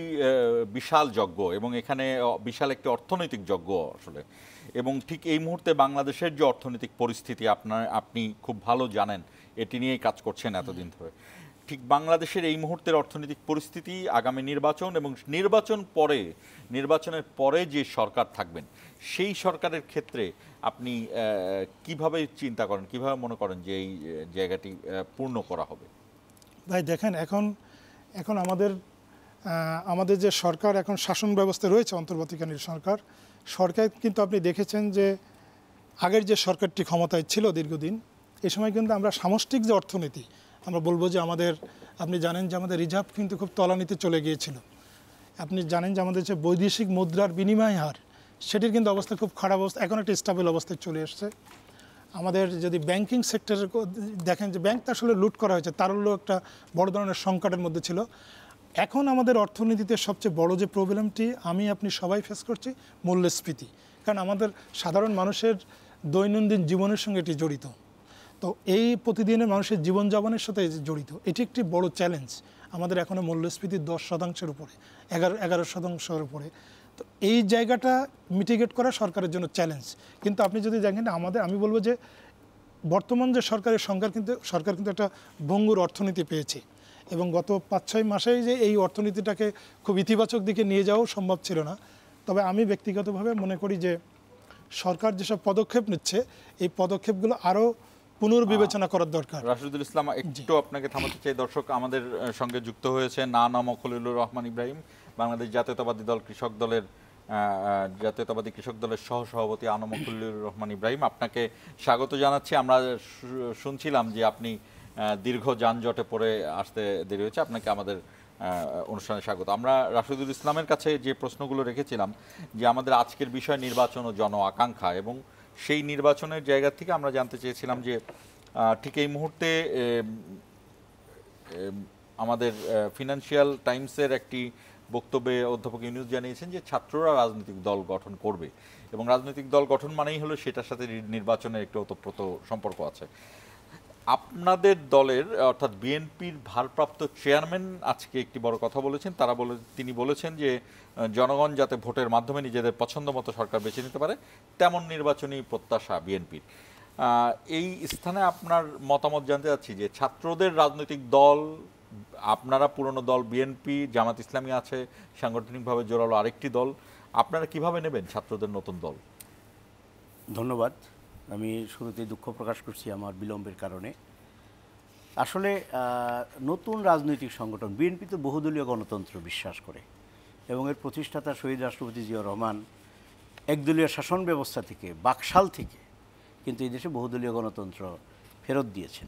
বিশাল যজ্ঞ এবং এখানে বিশাল একটি অর্থনৈতিক যজ্ঞ আসলে। এবং ঠিক এই মুহূর্তে বাংলাদেশের যে অর্থনৈতিক পরিস্থিতি আপনি খুব ভালো জানেন, এটি নিয়েই কাজ করছেন এতদিন ধরে। ঠিক বাংলাদেশের এই মুহূর্তের অর্থনৈতিক পরিস্থিতি, আগামী নির্বাচন এবং নির্বাচনের পরে যে সরকার থাকবেন, সেই সরকারের ক্ষেত্রে আপনি কিভাবে চিন্তা করেন, কিভাবে মনে করেন যে এই জায়গাটি পূর্ণ করা হবে? ভাই দেখেন, এখন আমাদের যে সরকার, এখন শাসন ব্যবস্থা রয়েছে অন্তর্বর্তীকালীন সরকার কিন্তু আপনি দেখেছেন যে আগের যে সরকারটি ক্ষমতায় ছিল দীর্ঘদিন, এই সময় কিন্তু আমরা সামষ্টিক যে অর্থনীতি, আমরা বলবো যে আপনি জানেন যে আমাদের রিজার্ভ কিন্তু খুব তলানিতে চলে গিয়েছিল। আপনি জানেন যে আমাদের যে বৈদেশিক মুদ্রার বিনিময় হার, সেটির কিন্তু অবস্থা খুব খারাপ অবস্থা, এখন একটা স্টেবল অবস্থায় চলে এসছে। আমাদের যদি ব্যাংকিং সেক্টরে দেখেন যে ব্যাংক তো আসলে লুট করা হয়েছে, তারল্য একটা বড় ধরনের সংকটের মধ্যে ছিল। এখন আমাদের অর্থনীতিতে সবচেয়ে বড় যে প্রবলেমটি আপনি সবাই ফেস করছি, মূল্যস্ফীতি। কারণ আমাদের সাধারণ মানুষের দৈনন্দিন জীবনের সঙ্গে এটি জড়িত। তো এই প্রতিদিনের মানুষের জীবনযাপনের সাথে জড়িত, এটি একটি বড় চ্যালেঞ্জ আমাদের। এখনও মূল্যস্ফীতি 10% উপরে, 11% উপরে। তো এই জায়গাটা মিটিগেট করা সরকারের জন্য চ্যালেঞ্জ। কিন্তু আপনি যদি দেখেন আমি বলবো যে বর্তমান যে সরকার কিন্তু একটা ভঙ্গুর অর্থনীতি পেয়েছে, এবং গত 5-6 মাসেই যে এই অর্থনীতিটাকে খুব ইতিবাচক দিকে নিয়ে যাওয়াও সম্ভব ছিল না। তবে আমি ব্যক্তিগতভাবে মনে করি যে সরকার যেসব পদক্ষেপ নিচ্ছে এই পদক্ষেপগুলো আরও পুনর্বিবেচনা করার দরকার। রাশিদুল ইসলাম, একটু আপনাকে থামাতে চাই। দর্শক আমাদের সঙ্গে যুক্ত হয়েছে নাম খলিলুর রহমান ইব্রাহিম, বাংলাদেশ জাতীয়তাবাদী কৃষক দলের সহসভাপতি আনাম খলিলুর রহমান ইব্রাহিম, আপনাকে স্বাগত জানাচ্ছি। আমরা শুনছিলাম যে আপনি দীর্ঘ যানজটে পড়ে আসতে দেরি হয়েছে, আপনাকে আমাদের অনুষ্ঠানে স্বাগত। আমরা রাশিদুল ইসলামের কাছে যে প্রশ্নগুলো রেখেছিলাম যে আমাদের আজকের বিষয় নির্বাচন ও জন আকাঙ্ক্ষা, এবং সেই নির্বাচনের জায়গা থেকে আমরা জানতে চেয়েছিলাম যে ঠিক এই মুহূর্তে আমাদের ফিনান্সিয়াল টাইমসের একটি বক্তব্যে অধ্যাপক ইউনূস জানিয়েছেন যে ছাত্ররা রাজনৈতিক দল গঠন করবে, এবং রাজনৈতিক দল গঠন মানেই হলো সেটার সাথে নির্বাচনের একটি ওতপ্রোত সম্পর্ক আছে। আপনাদের দলের অর্থাৎ বিএনপির ভারপ্রাপ্ত চেয়ারম্যান আজকে একটি বড় কথা বলেছেন। তিনি বলেছেন যে জনগণ যাতে ভোটের মাধ্যমে নিজেদের পছন্দ মতো সরকার বেছে নিতে পারে তেমন নির্বাচনী প্রত্যাশা বিএনপির। এই স্থানে আপনার মতামত জানতে চাচ্ছি যে ছাত্রদের রাজনৈতিক দল, আপনারা পুরনো দল বিএনপি, জামাত ইসলামী আছে, সাংগঠনিকভাবে জোরালো আরেকটি দল, আপনারা কিভাবে নেবেন ছাত্রদের নতুন দল? ধন্যবাদ। আমি শুরুতেই দুঃখ প্রকাশ করছি আমার বিলম্বের কারণে। আসলে নতুন রাজনৈতিক সংগঠন বিএনপি তো বহুদলীয় গণতন্ত্র বিশ্বাস করে, এবং এর প্রতিষ্ঠাতা শহীদ রাষ্ট্রপতি জিয়াউর রহমান একদলীয় শাসন ব্যবস্থা থেকে, বাকশাল থেকে কিন্তু এই দেশে বহুদলীয় গণতন্ত্র ফেরত দিয়েছেন।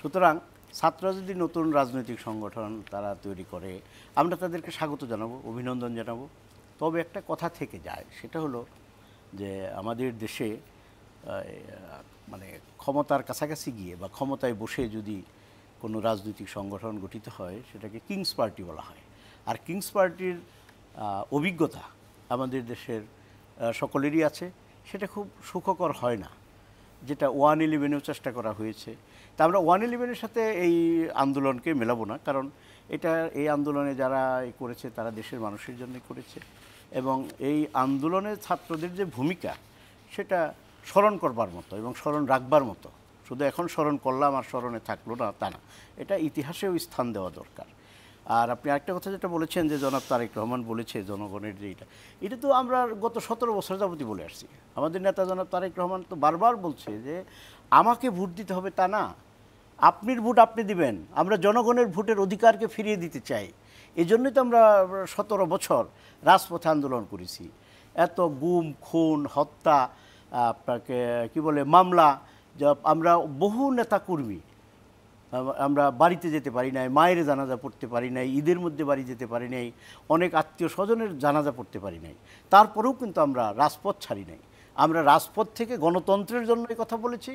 সুতরাং ছাত্ররা যদি নতুন রাজনৈতিক সংগঠন তারা তৈরি করে, আমরা তাদেরকে স্বাগত জানাবো, অভিনন্দন জানাবো। তবে একটা কথা থেকে যায়, সেটা হলো যে আমাদের দেশে মানে ক্ষমতার কাছাকাছি গিয়ে বা ক্ষমতায় বসে যদি কোনো রাজনৈতিক সংগঠন গঠিত হয় সেটাকে কিংস পার্টি বলা হয়। আর কিংস পার্টির অভিজ্ঞতা আমাদের দেশের সকলেরই আছে, সেটা খুব সুখকর হয় না, যেটা 1-11-এও চেষ্টা করা হয়েছে। তা আমরা 1-11-এর সাথে এই আন্দোলনকে মেলাবো না, কারণ এই আন্দোলনে যারা করেছে তারা দেশের মানুষের জন্য করেছে, এবং এই আন্দোলনে ছাত্রদের যে ভূমিকা সেটা স্মরণ করবার মতো এবং স্মরণ রাখবার মতো। শুধু এখন স্মরণ করলাম আর স্মরণে থাকলো না তা না, এটা ইতিহাসেও স্থান দেওয়া দরকার। আর আপনি আরেকটা কথা যেটা বলেছেন যে জনাব তারেক রহমান বলেছে জনগণের যে এটা তো আমরা গত 17 বছর যাবতই বলে আসছি। আমাদের নেতা জনাব তারেক রহমান তো বারবার বলছে যে আমাকে ভোট দিতে হবে তা না, আপনার ভোট আপনি দিবেন, আমরা জনগণের ভোটের অধিকারকে ফিরিয়ে দিতে চাই। এই জন্যই তো আমরা 17 বছর রাজপথে আন্দোলন করেছি। এত গুম খুন হত্যা, আপনাকে কি বলে মামলা, আমরা বহু নেতা কর্মী আমরা বাড়িতে যেতে পারি নাই, মায়ের জানাজা পড়তে পারি নাই, ঈদের মধ্যে বাড়ি যেতে পারি নাই, অনেক আত্মীয় স্বজনের জানাজা পড়তে পারি নাই, তারপরেও কিন্তু আমরা রাজপথ ছাড়ি নাই। আমরা রাজপথ থেকে গণতন্ত্রের জন্য এই কথা বলেছি,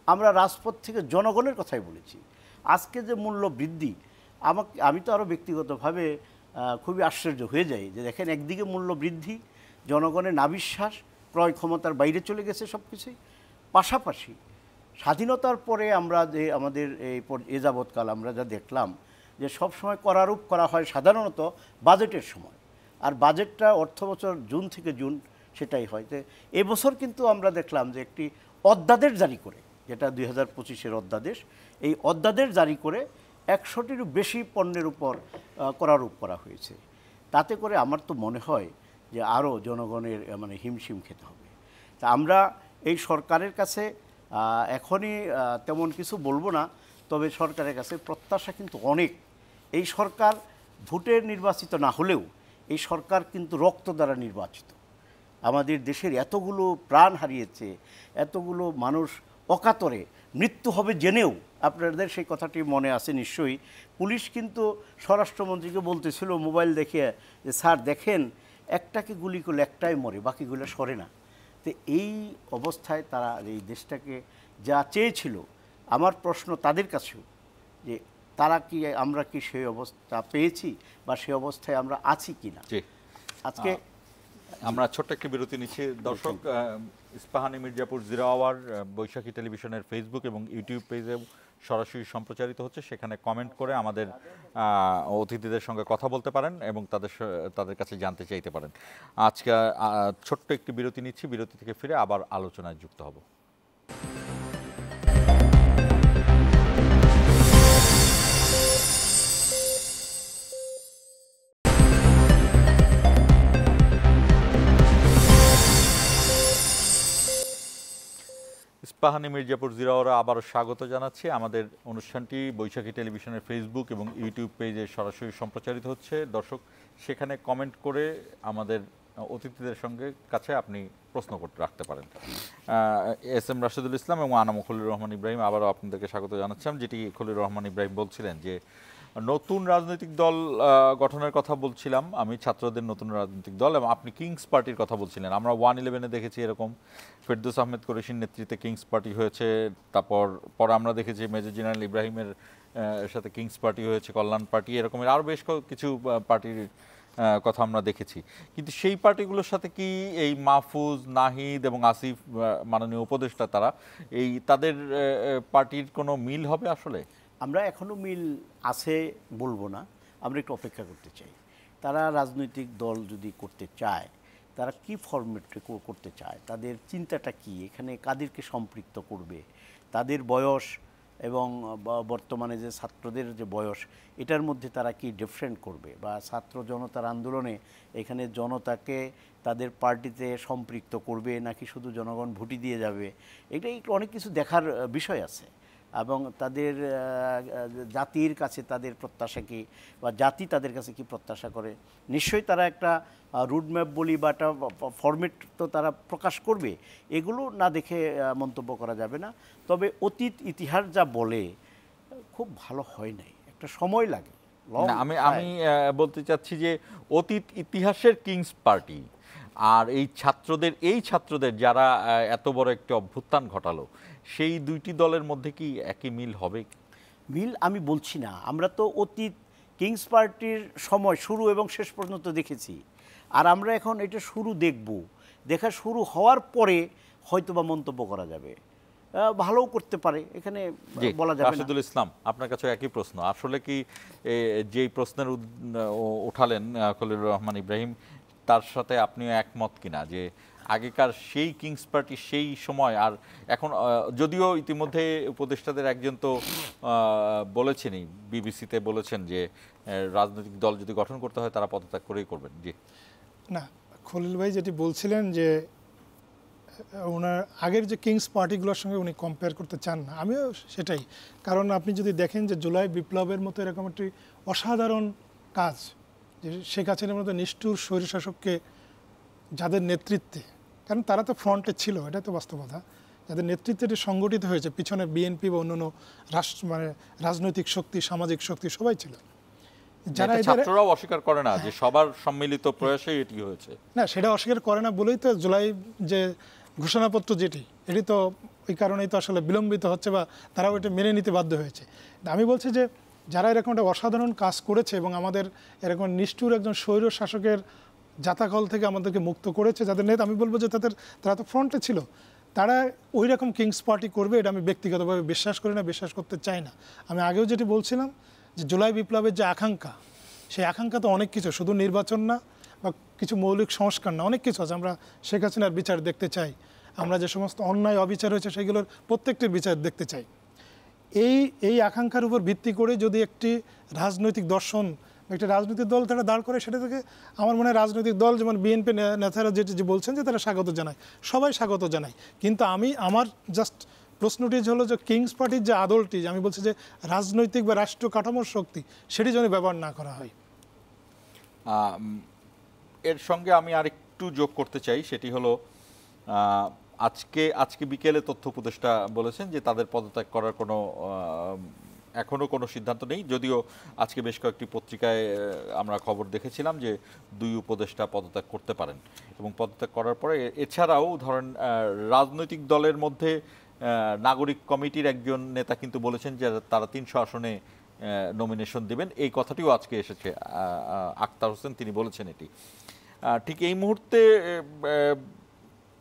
আমরা রাজপথ থেকে জনগণের কথাই বলেছি। আজকে যে মূল্য বৃদ্ধি, আমি তো আরও ব্যক্তিগতভাবে খুবই আশ্চর্য হয়ে যাই যে দেখেন একদিকে মূল্য বৃদ্ধি, জনগণের নাবিশ্বাস, ক্রয় ক্ষমতার বাইরে চলে গেছে সব কিছুই, পাশাপাশি স্বাধীনতার পরে আমরা যে আমাদের এই যাবৎকাল আমরা যা দেখলাম যে সব সময় করারূপ করা হয় সাধারণত বাজেটের সময়, আর বাজেটটা অর্থবছর জুন থেকে জুন সেটাই হয়। তো এবছর কিন্তু আমরা দেখলাম যে একটি অধ্যাদেশ জারি করে, যেটা 2025-এর অধ্যাদেশ, এই অধ্যাদেশ জারি করে 100টিরও বেশি পণ্যের উপর করারূপ করা হয়েছে। তাতে করে আমার তো মনে হয় যে আরও জনগণের মানে হিমশিম খেতে হবে। তা আমরা এই সরকারের কাছে এখনই তেমন কিছু বলবো না, তবে সরকারের কাছে প্রত্যাশা কিন্তু অনেক। এই সরকার ভোটের নির্বাচিত না হলেও এই সরকার কিন্তু রক্ত দ্বারা নির্বাচিত। আমাদের দেশের এতগুলো প্রাণ হারিয়েছে, এতগুলো মানুষ অকাতরে মৃত্যু হবে জেনেও, আপনাদের সেই কথাটি মনে আছে নিশ্চয়ই, পুলিশ কিন্তু স্বরাষ্ট্রমন্ত্রীকে বলতেছিল মোবাইল দেখে যে স্যার দেখেন একটাকে গুলি করলে একটাই মরে, বাকিগুলো সরে না। তো এই অবস্থায় তারা এই দেশটাকে যা চেয়েছিল, আমার প্রশ্ন তাদের কাছেও যে তারা কি আমরা কি সেই অবস্থা পেয়েছি বা সেই অবস্থায় আমরা আছি কি না। আজকে আমরা ছোট্ট একটি বিরতি নিচ্ছি দর্শক। ইস্পাহানি মির্জাপুর 0 আওয়ার বৈশাখী টেলিভিশনের ফেসবুক এবং ইউটিউব পেজে সরাসরি সম্প্রচারিত হচ্ছে, সেখানে কমেন্ট করে আমাদের অতিথিদের সঙ্গে কথা বলতে পারেন এবং তাদের কাছে জানতে চাইতে পারেন। আজকে ছোট্ট একটি বিরতি নিচ্ছি, বিরতি থেকে ফিরে আবার আলোচনায় যুক্ত হব। ইস্পাহানি মির্জাপুর জিরাওয়ারা আবারও স্বাগত জানাচ্ছি। আমাদের অনুষ্ঠানটি বৈশাখী টেলিভিশনের ফেসবুক এবং ইউটিউব পেজে সরাসরি সম্প্রচারিত হচ্ছে। দর্শক সেখানে কমেন্ট করে আমাদের অতিথিদের সঙ্গে কাছে আপনি প্রশ্ন করতে রাখতে পারেন। এস এম রাশেদুল ইসলাম এবং আনাম খলিলুর রহমান ইব্রাহিম আবারও আপনাদেরকে স্বাগত জানাচ্ছিলাম। যেটি খলিলুর রহমান ইব্রাহিম বলছিলেন যে নতুন রাজনৈতিক দল গঠনের কথা বলছিলাম আমি, ছাত্রদের নতুন রাজনৈতিক দল, এবং আপনি কিংস পার্টির কথা বলছিলেন। আমরা 111-এ দেখেছি এরকম ফেরদৌস আহমেদ কুরেশির নেতৃত্বে কিংস পার্টি হয়েছে। পরে আমরা দেখেছি মেজর জেনারেল ইব্রাহিমের সাথে কিংস পার্টি হয়েছে, কল্যাণ পার্টি, এরকমের আরও বেশ কিছু পার্টির কথা আমরা দেখেছি। কিন্তু সেই পার্টিগুলোর সাথে কি এই মাহফুজ, নাহিদ এবং আসিফ মাননীয় উপদেষ্টা তাদের পার্টির কোনো মিল হবে আসলে? আমরা এখনো মিল আছে বলবো না, আমরা একটু অপেক্ষা করতে চাই। তারা রাজনৈতিক দল যদি করতে চায়, তারা কি ফরম্যাটে করতে চায়, তাদের চিন্তাটা কি, এখানে কাদেরকে সম্পৃক্ত করবে, তাদের বয়স এবং বর্তমানে যে ছাত্রদের যে বয়স, এটার মধ্যে তারা কি ডিফারেন্ট করবে, বা ছাত্র জনতার আন্দোলনে এখানে জনতাকে তাদের পার্টিতে সম্পৃক্ত করবে নাকি শুধু জনগণ ভোটই দিয়ে যাবে, এটা একটু অনেক কিছু দেখার বিষয় আছে। এবং তাদের জাতির কাছে তাদের প্রত্যাশা কি, বা জাতি তাদের কাছে কি প্রত্যাশা করে, নিশ্চয়ই তারা একটা রুটম্যাপ বলি বা একটা ফরম্যাট তো তারা প্রকাশ করবে। এগুলো না দেখে মন্তব্য করা যাবে না। তবে অতীত ইতিহাস যা বলে খুব ভালো হয় নাই, একটা সময় লাগে। আমি বলতে চাচ্ছি যে অতীত ইতিহাসের কিংস পার্টি আর এই ছাত্রদের যারা এত বড় একটি অভ্যুত্থান ঘটালো, সেই দুইটি দলের মধ্যে কি একই মিল হবে? মিল আমি বলছি না, আমরা তো অতীত কিংস পার্টির সময় শুরু এবং শেষ পর্যন্ত দেখেছি, আর আমরা এখন এটা দেখা শুরু হওয়ার পরে হয়তোবা মন্তব্য করা যাবে, ভালোও করতে পারে, এখানে বলা যাবে না। রাশেদুল ইসলাম, আপনার কাছে একই প্রশ্ন। আসলে কি যেই প্রশ্নের উঠালেন খলিলুর রহমান ইব্রাহিম, তার সাথে আপনিও একমত কিনা যে আগেকার সেই কিংস পার্টি সেই সময় আর এখন, যদিও ইতিমধ্যে উপদেষ্টাদের একজন তো বলেছেনই, বিবিসিতে বলেছেন যে রাজনৈতিক দল যদি গঠন করতে হয় তারা পদত্যাগ করেই করবেন। জি না, খলিল ভাই যেটি বলছিলেন যে ওনার আগের যে কিংস পার্টিগুলোর সঙ্গে উনি কম্পেয়ার করতে চান না, আমিও সেটাই। কারণ আপনি যদি দেখেন যে জুলাই বিপ্লবের মতো এরকম একটি অসাধারণ কাজ, যে শেখ হাসিনার মতো নিষ্ঠুর স্বৈরশাসককে যাদের নেতৃত্বে, কারণ তারা তো ফ্রন্টে ছিল, এটা তো বাস্তবতা, যাদের নেতৃত্বে এটি সংগঠিত হয়েছে, পিছনে বিএনপি বা অন্যান্য রাজনৈতিক শক্তি, সামাজিক শক্তি সবাই ছিল, যারা ছাত্ররাও অস্বীকার করে না যে সবার সম্মিলিত প্রয়াসে এটি হয়েছে। না, সেটা অস্বীকার করে না বলেই তো জুলাই যে ঘোষণাপত্র এটি তো ওই কারণেই তো আসলে বিলম্বিত হচ্ছে, বা তারাও এটা মেনে নিতে বাধ্য হয়েছে। আমি বলছি যে যারা এরকম একটা অসাধারণ কাজ করেছে এবং আমাদের এরকম নিষ্ঠুর একজন স্বৈর শাসকের জাতাকল থেকে আমাদেরকে মুক্ত করেছে, যাদের নেতা, আমি বলবো যে তারা তো ফ্রন্টে ছিল, তারা ওই রকম কিংস পার্টি করবে এটা আমি ব্যক্তিগতভাবে বিশ্বাস করি না, বিশ্বাস করতে চাই না। আমি আগেও যেটি বলছিলাম যে জুলাই বিপ্লবের যে আকাঙ্ক্ষা, সেই আকাঙ্ক্ষা তো অনেক কিছু, শুধু নির্বাচন না বা কিছু মৌলিক সংস্কার না, অনেক কিছু আছে। আমরা শেখ হাসিনার বিচার দেখতে চাই, আমরা যে সমস্ত অন্যায় অবিচার হয়েছে সেগুলোর প্রত্যেকটির বিচার দেখতে চাই। এই আকাঙ্ক্ষার উপর ভিত্তি করে যদি একটি রাজনৈতিক দর্শন, একটা রাজনৈতিক দল তারা দাঁড় করে, সেটা থেকে আমার মনে হয় রাজনৈতিক দল যেমন বিএনপি নেতারা যে বলছেন যে তারা স্বাগত জানায়, সবাই স্বাগত জানায়। কিন্তু আমার জাস্ট প্রশ্নটি হলো যে কিংস পার্টির যে আদলটি, আমি বলছি যে রাজনৈতিক বা রাষ্ট্র কাঠামোর শক্তি, সেটি যেন ব্যবহার না করা হয়। এর সঙ্গে আমি আরেকটু যোগ করতে চাই, সেটি হলো আজকে বিকেলে তথ্য উপদেষ্টা বলেছেন যে তাদের পদত্যাগ করার এখনও কোনো সিদ্ধান্ত নেই, যদিও আজকে বেশ কয়েকটি পত্রিকায় আমরা খবর দেখেছিলাম যে 2 উপদেষ্টা পদত্যাগ করতে পারেন, এবং পদত্যাগ করার পরে এছাড়াও ধরেন রাজনৈতিক দলের মধ্যে নাগরিক কমিটির একজন নেতা কিন্তু বলেছেন যে তারা 300 আসনে নমিনেশন দেবেন। এই কথাটিও আজকে এসেছে, আক্তার হোসেন তিনি বলেছেন এটি। ঠিক এই মুহূর্তে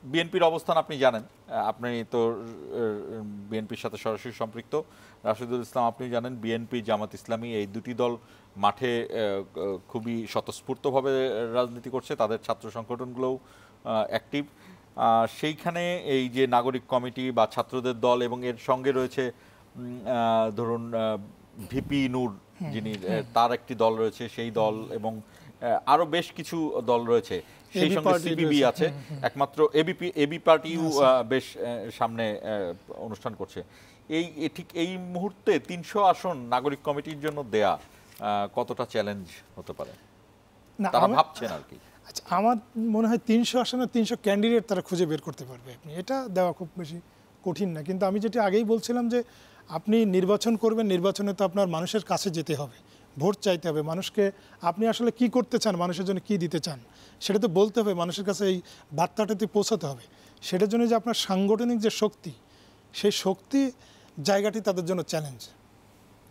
বিএনপির অবস্থান আপনি জানেন, আপনি তো বিএনপির সাথে সরাসরি সম্পৃক্ত। রাশেদুল ইসলাম, আপনি জানেন বিএনপি, জামাত ইসলামী এই দুটি দল মাঠে খুবই স্বতঃস্ফূর্তভাবে রাজনীতি করছে, তাদের ছাত্র সংগঠনগুলোও অ্যাক্টিভ। সেইখানে এই যে নাগরিক কমিটি বা ছাত্রদের দল, এবং এর সঙ্গে রয়েছে ধরুন ভিপি নূর, যিনি তার একটি দল রয়েছে, সেই দল, এবং আরো বেশ কিছু দল রয়েছে, সেই AB সঙ্গে পার্টি সিপিবি রয়েছে। আছে, একমাত্র এবি পার্টিও বেশ সামনে অনুষ্ঠান করছে। ঠিক এই মুহূর্তে 300 আসন নাগরিক কমিটির জন্য দেয়া কতটা চ্যালেঞ্জ হতে পারে না, তারা ভাবছেন আর কি? আচ্ছা, আমার মনে হয় 300 আসনে 300 ক্যান্ডিডেট তারা খুঁজে বের করতে পারবে। আপনি এটা দেওয়া খুব বেশি কঠিন না, কিন্তু আমি যেটা আগেই বলছিলাম যে আপনি নির্বাচন করবেন, নির্বাচনে তো আপনার মানুষের কাছে যেতে হবে, ভোট চাইতে হবে মানুষকে। আপনি আসলে কি করতে চান, মানুষের জন্য কি দিতে চান, সেটা তো বলতে হবে, মানুষের কাছে এই বার্তাটাতে পৌঁছাতে হবে। সেটার জন্য যে আপনার সাংগঠনিক যে শক্তি, সেই শক্তি জায়গাটি তাদের জন্য চ্যালেঞ্জ।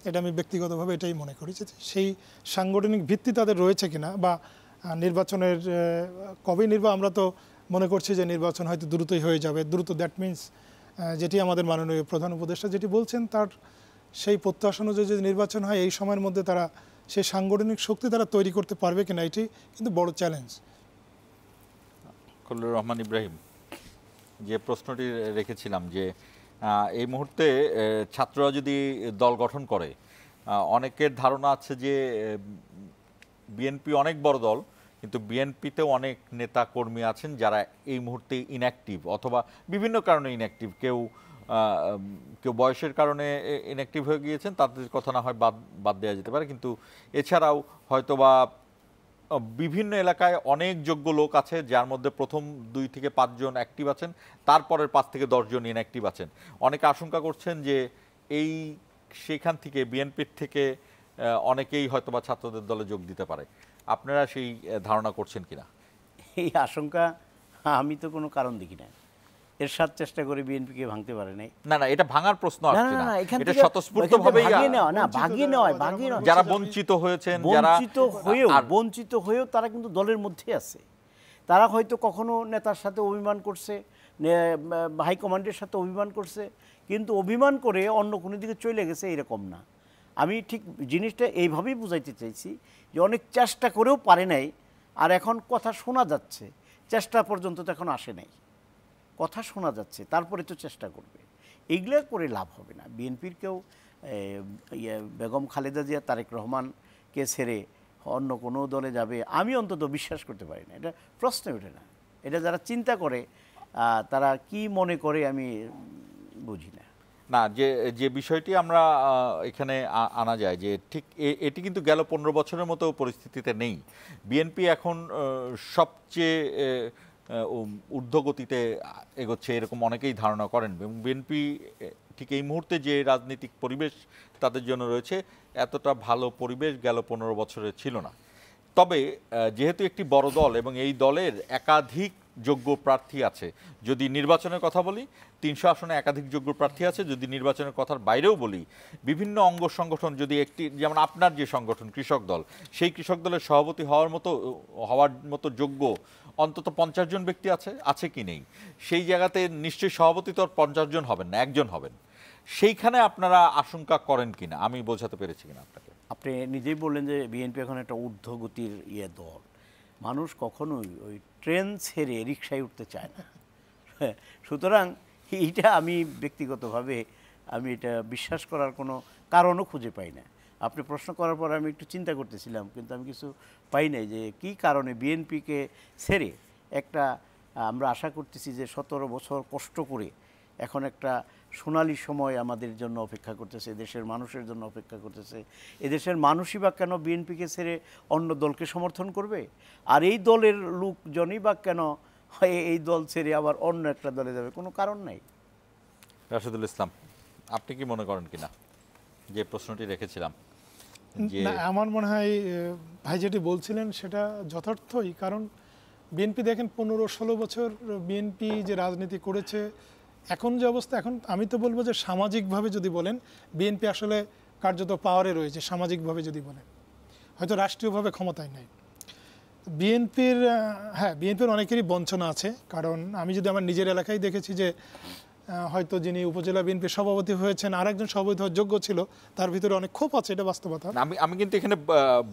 এটা আমি ব্যক্তিগতভাবে এটাই মনে করি যে সেই সাংগঠনিক ভিত্তি তাদের রয়েছে কিনা, বা নির্বাচনের কবে আমরা তো মনে করছি যে নির্বাচন হয়তো দ্রুতই হয়ে যাবে। দ্রুত দ্যাট মিনস যেটি আমাদের মাননীয় প্রধান উপদেষ্টা যেটি বলছেন, তার সেই প্রত্যাশা অনুযায়ী যদি নির্বাচন হয় এই সময়ের মধ্যে তারা সেই সাংগঠনিক শক্তি তারা তৈরি করতে পারবে কিনা, এটি কিন্তু বড় চ্যালেঞ্জ। খলিলুর রহমান ইব্রাহিম, যে প্রশ্নটি রেখেছিলাম যে এই মুহূর্তে ছাত্ররা যদি দল গঠন করে, অনেকের ধারণা আছে যে বিএনপি অনেক বড় দল, কিন্তু বিএনপিতেও অনেক নেতা কর্মী আছেন যারা এই মুহূর্তে ইনঅ্যাক্টিভ অথবা বিভিন্ন কারণে ইনঅ্যাক্টিভ। কেউ বয়সের কারণে ইনঅ্যাক্টিভ হয়ে গিয়েছেন, তাদের কথা না হয় বাদ দেওয়া যেতে পারে, কিন্তু এছাড়াও হয়তোবা বিভিন্ন এলাকায় অনেক যোগ্য লোক আছে যার মধ্যে প্রথম 2 থেকে 5 জন অ্যাক্টিভ আছেন, তারপরের 5 থেকে 10 জন ইনঅ্যাক্টিভ আছেন। অনেকে আশঙ্কা করছেন যে সেখান থেকে বিএনপির থেকে অনেকেই হয়তোবা ছাত্রদের দলে যোগ দিতে পারে। আপনারা সেই ধারণা করছেন কিনা? এই আশঙ্কা আমি তো কোনো কারণ দেখি না। এরশাদ চেষ্টা করে বিএনপিকে ভাঙতে পারে নাই। না, এটা ভাঙার প্রশ্ন আসছে না, এটা স্বতঃস্ফূর্তভাবেই যারা বঞ্চিত হয়েছেন, বঞ্চিত হয়েও তারা কিন্তু দলের মধ্যে আছে। তারা হয়তো কখনো নেতার সাথে অভিমান করছে, হাইকমান্ডের সাথে অভিমান করছে, কিন্তু অভিমান করে অন্য কোনো দিকে চলে গেছে এরকম না। আমি ঠিক জিনিসটা এইভাবেই বুঝাইতে চাইছি যে অনেক চেষ্টা করেও পারে নাই, আর এখন কথা শোনা যাচ্ছে, চেষ্টা পর্যন্ত তো এখন আসে নাই, কথা শোনা যাচ্ছে, তারপরে তো চেষ্টা করবে। এইগুলো করে লাভ হবে না। বিএনপির কেউ বেগম খালেদা জিয়া তারেক রহমানকে ছেড়ে অন্য কোনো দলে যাবে আমি অন্তত বিশ্বাস করতে পারি না, এটা প্রশ্ন ওঠে না। এটা যারা চিন্তা করে তারা কি মনে করে আমি বুঝি না। না, যে বিষয়টি আমরা এখানে আনা যায় যে ঠিক এটি কিন্তু গেল 15 বছরের মতো পরিস্থিতিতে নেই। বিএনপি এখন সবচেয়ে ঊর্ধ্বগতিতে এগোচ্ছে এরকম অনেকেই ধারণা করেন, এবং বিএনপি ঠিক এই মুহূর্তে যে রাজনৈতিক পরিবেশ তাদের জন্য রয়েছে, এতটা ভালো পরিবেশ গেল 15 বছরে ছিল না। তবে যেহেতু একটি বড় দল এবং এই দলের একাধিক যোগ্য প্রার্থী আছে, যদি নির্বাচনের কথা বলি 300 আসনে একাধিক যোগ্য প্রার্থী আছে, যদি নির্বাচনের কথার বাইরেও বলি বিভিন্ন অঙ্গ সংগঠন, যদি একটি যেমন আপনার যে সংগঠন কৃষক দল, সেই কৃষক দলের সভাপতি হওয়ার মতো যোগ্য অন্তত 50 জন ব্যক্তি আছে কি নেই? সেই জায়গাতে নিশ্চয়ই সভাপতি তো আর 50 জন হবেন না, একজন হবেন। সেইখানে আপনারা আশঙ্কা করেন কিনা, আমি বোঝাতে পেরেছি কিনা আপনাকে? আপনি নিজেই বললেন যে বিএনপি এখন একটা ঊর্ধ্বগতির দল। মানুষ কখনোই ওই ট্রেন ছেড়ে রিকশায় উঠতে চায় না। সুতরাং এইটা আমি ব্যক্তিগতভাবে আমি এটা বিশ্বাস করার কোনো কারণও খুঁজে পাই না। আপনি প্রশ্ন করার পর আমি একটু চিন্তা করতেছিলাম, কিন্তু আমি কিছু পাই নাই যে কী কারণে বিএনপিকে ছেড়ে একটা আমরা আশা করতেছি যে 17 বছর কষ্ট করে এখন একটা সোনালী সময় আমাদের জন্য অপেক্ষা করতেছে, দেশের মানুষের জন্য অপেক্ষা করতেছে। এদেশের মানুষই বা কেন বিএনপিকে ছেড়ে অন্য দলকে সমর্থন করবে? আর এই দলের লোকজনই বা কেন এই দল ছেড়ে আবার অন্য একটা দলে যাবে? কোনো কারণ নাই। রাশেদুল ইসলাম, আপনি কি মনে করেন কিনা যে প্রশ্নটি রেখেছিলাম? না, আমার মনে হয় ভাই যেটি বলছিলেন সেটা যথার্থই। কারণ বিএনপি দেখেন 15-16 বছর বিএনপি যে রাজনীতি করেছে, এখন যে অবস্থা, এখন আমি তো বলবো যে সামাজিকভাবে যদি বলেন বিএনপি আসলে কার্যত পাওয়ারে রয়েছে। সামাজিকভাবে যদি বলেন, হয়তো রাষ্ট্রীয়ভাবে ক্ষমতায় নাই বিএনপির। হ্যাঁ, বিএনপির অনেকেরই বঞ্চনা আছে। কারণ আমি যদি আমার নিজের এলাকায় দেখেছি যে হয়তো যিনি উপজেলা বিএনপির সভাপতি হয়েছেন আর একজন সভাপতি হওয়ার যোগ্য ছিল, তার ভিতরে অনেক ক্ষোভ আছে, এটা বাস্তবতা। আমি কিন্তু এখানে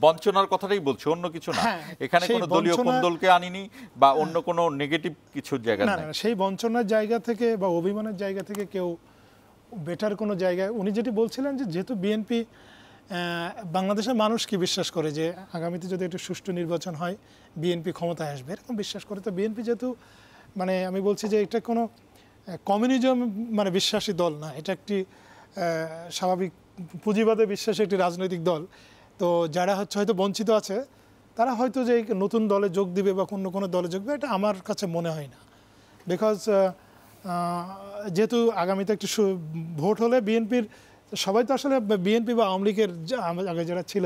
বঞ্চনার কথাটাই বলছি, অন্য কিছু না। এখানে কোনো দলীয় কোন্দলকে আনিনি বা অন্য কোনো নেগেটিভ কিছু জায়গা না। সেই বঞ্চনার জায়গা থেকে বা অভিমানের জায়গা থেকে কেউ বেটার কোনো জায়গায়, উনি যেটি বলছিলেন যে যেহেতু বিএনপি বাংলাদেশের মানুষ কি বিশ্বাস করে যে আগামীতে যদি একটু সুষ্ঠু নির্বাচন হয় বিএনপি ক্ষমতায় আসবে, এরকম বিশ্বাস করে। তো বিএনপি যেহেতু মানে আমি বলছি যে এটা কোনো কমিউনিজম মানে বিশ্বাসী দল না, এটা একটি স্বাভাবিক পুঁজিবাদে বিশ্বাসী একটি রাজনৈতিক দল। তো যারা হয়তো বঞ্চিত আছে তারা হয়তো যে নতুন দলে যোগ দিবে বা অন্য কোনো দলে যোগ দিবে, এটা আমার কাছে মনে হয় না। বিকজ যেহেতু আগামীতে একটু ভোট হলে বিএনপির সবাই তো আসলে বিএনপি বা আওয়ামী লীগের আগে যারা ছিল